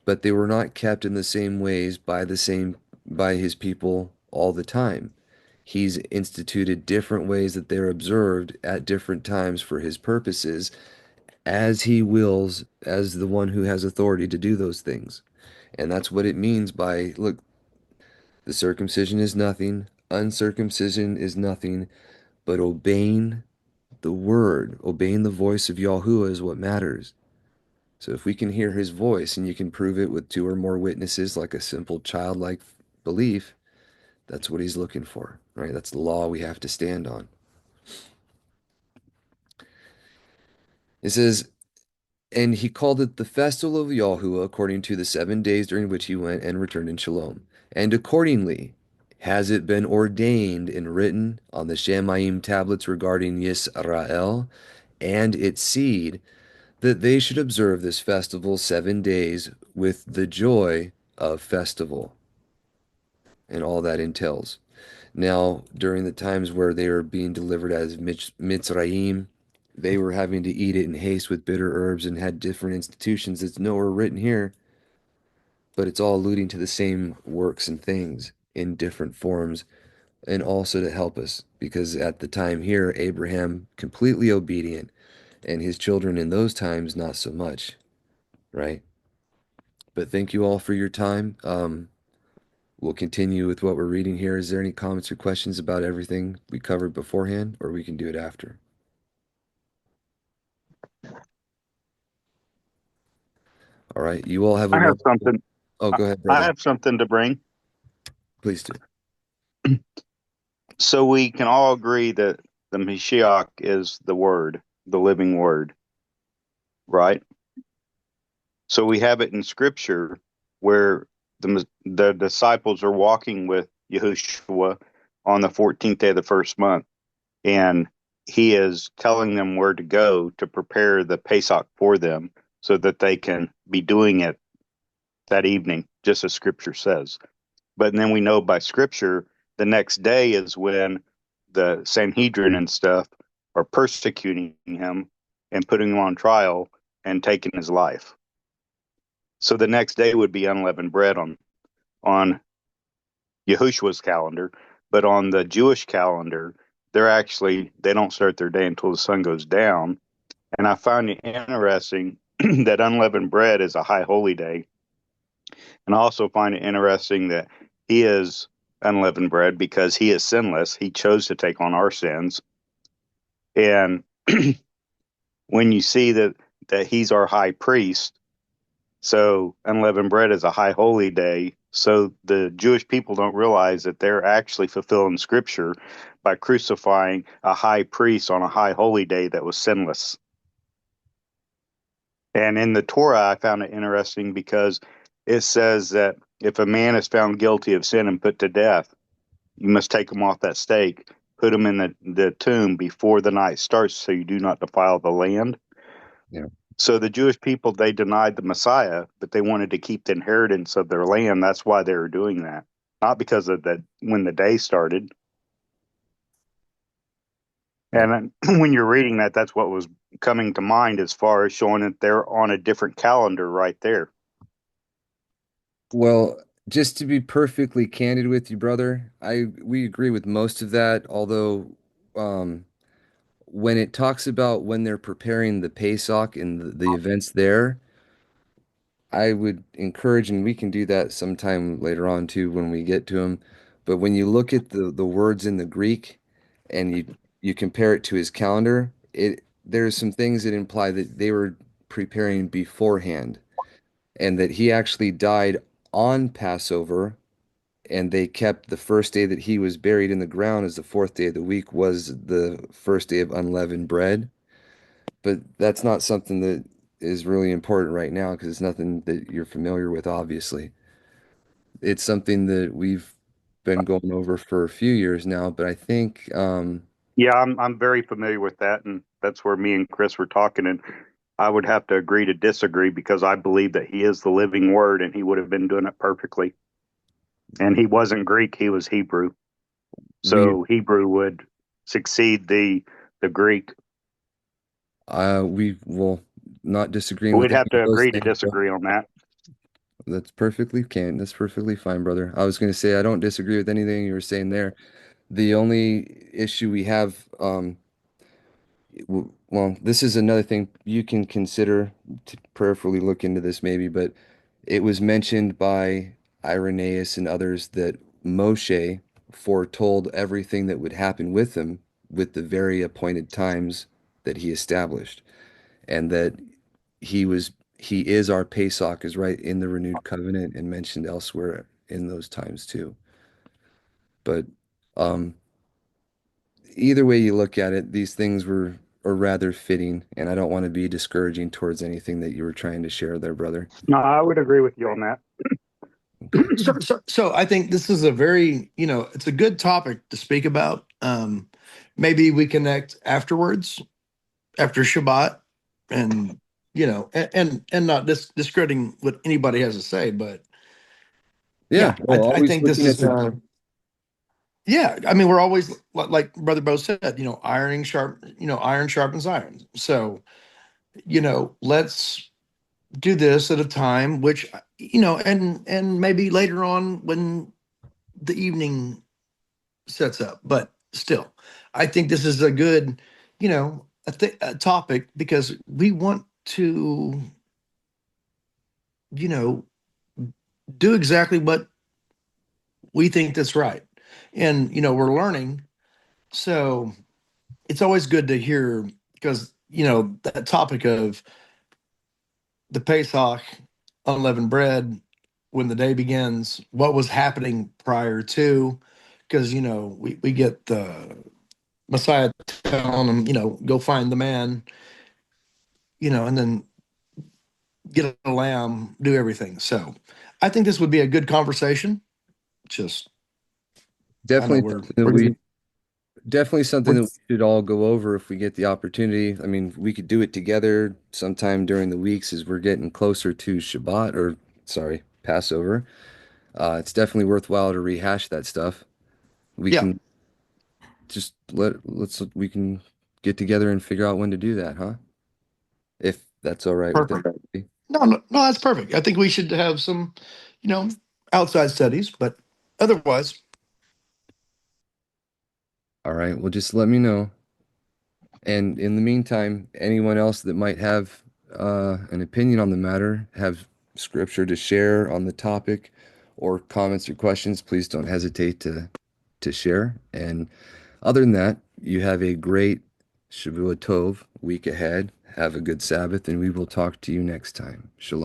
but they were not kept in the same ways by his people all the time. He's instituted different ways that they're observed at different times for his purposes, as he wills, as the one who has authority to do those things. And that's what it means by, look, the circumcision is nothing, uncircumcision is nothing, but obeying the word, obeying the voice of Yahuah is what matters. So if we can hear his voice and you can prove it with two or more witnesses, like a simple childlike belief, that's what he's looking for, right? That's the law we have to stand on. It says, and he called it the festival of Yahuah according to the 7 days during which he went and returned in Shalom. And accordingly has it been ordained and written on the Shamayim tablets regarding Yisrael and its seed, that they should observe this festival 7 days with the joy of festival and all that entails. Now, during the times where they were being delivered as Mitzrayim, they were having to eat it in haste with bitter herbs and had different institutions that's nowhere written here, but it's all alluding to the same works and things in different forms, and also to help us, because at the time here, Abraham completely obedient, and his children in those times not so much, right? But thank you all for your time. We'll continue with what we're reading here. Is there any comments or questions about everything we covered beforehand, or we can do it after? All right. You all have a I have wonderful... something. Oh, go ahead, I brother. have something to bring. Please do. So we can all agree that the Mashiach is the Word, the living Word, right? So we have it in Scripture where the disciples are walking with Yahushua on the 14th day of the first month, and he is telling them where to go to prepare the Pesach for them so that they can be doing it that evening, just as Scripture says. But then we know by Scripture, the next day is when the Sanhedrin and stuff are persecuting him and putting him on trial and taking his life. So the next day would be unleavened bread on Yahushua's calendar, but on the Jewish calendar, they don't start their day until the sun goes down. And I find it interesting that unleavened bread is a high holy day. And I also find it interesting that he is unleavened bread because he is sinless. He chose to take on our sins. And when you see that he's our high priest, so unleavened bread is a high holy day. So the Jewish people don't realize that they're actually fulfilling Scripture by crucifying a high priest on a high holy day that was sinless. And in the Torah, I found it interesting because it says that if a man is found guilty of sin and put to death, you must take him off that stake, put him in the tomb before the night starts so you do not defile the land. Yeah. So the Jewish people, they denied the Messiah, but they wanted to keep the inheritance of their land. That's why they were doing that, not because of that when the day started. And when you're reading that, that's what was coming to mind as far as showing that they're on a different calendar right there. Well, just to be perfectly candid with you, brother, we agree with most of that, although um, when it talks about when they're preparing the Pesach and the events there, I would encourage, and we can do that sometime later on too when we get to them. But when you look at the words in the Greek and you compare it to his calendar, there's some things that imply that they were preparing beforehand, and that he actually died on Passover, and they kept the first day that he was buried in the ground as the fourth day of the week was the first day of unleavened bread. But that's not something that is really important right now because it's nothing that you're familiar with, obviously. It's something that we've been going over for a few years now, but I think Yeah, I'm very familiar with that, and that's where me and Chris were talking, and I would have to agree to disagree because I believe that he is the living word and he would have been doing it perfectly. And he wasn't Greek, he was Hebrew. we So Hebrew would succeed the Greek. we will not disagreeing with We'd any have to of those agree to things, but disagree on that. that's perfectly fine, brother. I was going to say I don't disagree with anything you were saying there. The only issue we have, well, this is another thing you can consider to prayerfully look into this maybe, but it was mentioned by Irenaeus and others that Moshe foretold everything that would happen with him with the very appointed times that he established, and that he is our Pesach is right in the renewed covenant and mentioned elsewhere in those times too. But um, either way you look at it, these things were are rather fitting, and I don't want to be discouraging towards anything that you were trying to share there, brother. No, I would agree with you on that. Okay. So I think this is a very, it's a good topic to speak about. Maybe we connect afterwards, after Shabbat, and and not discrediting what anybody has to say, but Yeah, yeah, well, I always think this looking at is the yeah. I mean, we're always like Brother Bo said, ironing sharp, iron sharpens iron. So let's do this at a time which and maybe later on when the evening sets up, but still I think this is a good a topic because we want to you know do exactly what we think that's right, and we're learning, so it's always good to hear because that topic of the Pesach, unleavened bread, when the day begins, what was happening prior to, because we get the Messiah telling them, go find the man, and then get a lamb, do everything. So I think this would be a good conversation. Just I know definitely we're something that we're we getting definitely something we're that we should all go over if we get the opportunity. I mean, we could do it together sometime during the weeks as we're getting closer to Shabbat, or sorry, Passover. It's definitely worthwhile to rehash that stuff. We Yeah. can just we can get together and figure out when to do that, huh? If that's all right with Perfect. everybody. No, that's perfect. I think we should have some, outside studies, but otherwise, All right, well, just let me know. And in the meantime, anyone else that might have an opinion on the matter, have scripture to share on the topic, or comments or questions, please don't hesitate to share. And other than that, you have a great Shavua Tov week ahead. Have a good Sabbath, and we will talk to you next time. Shalom.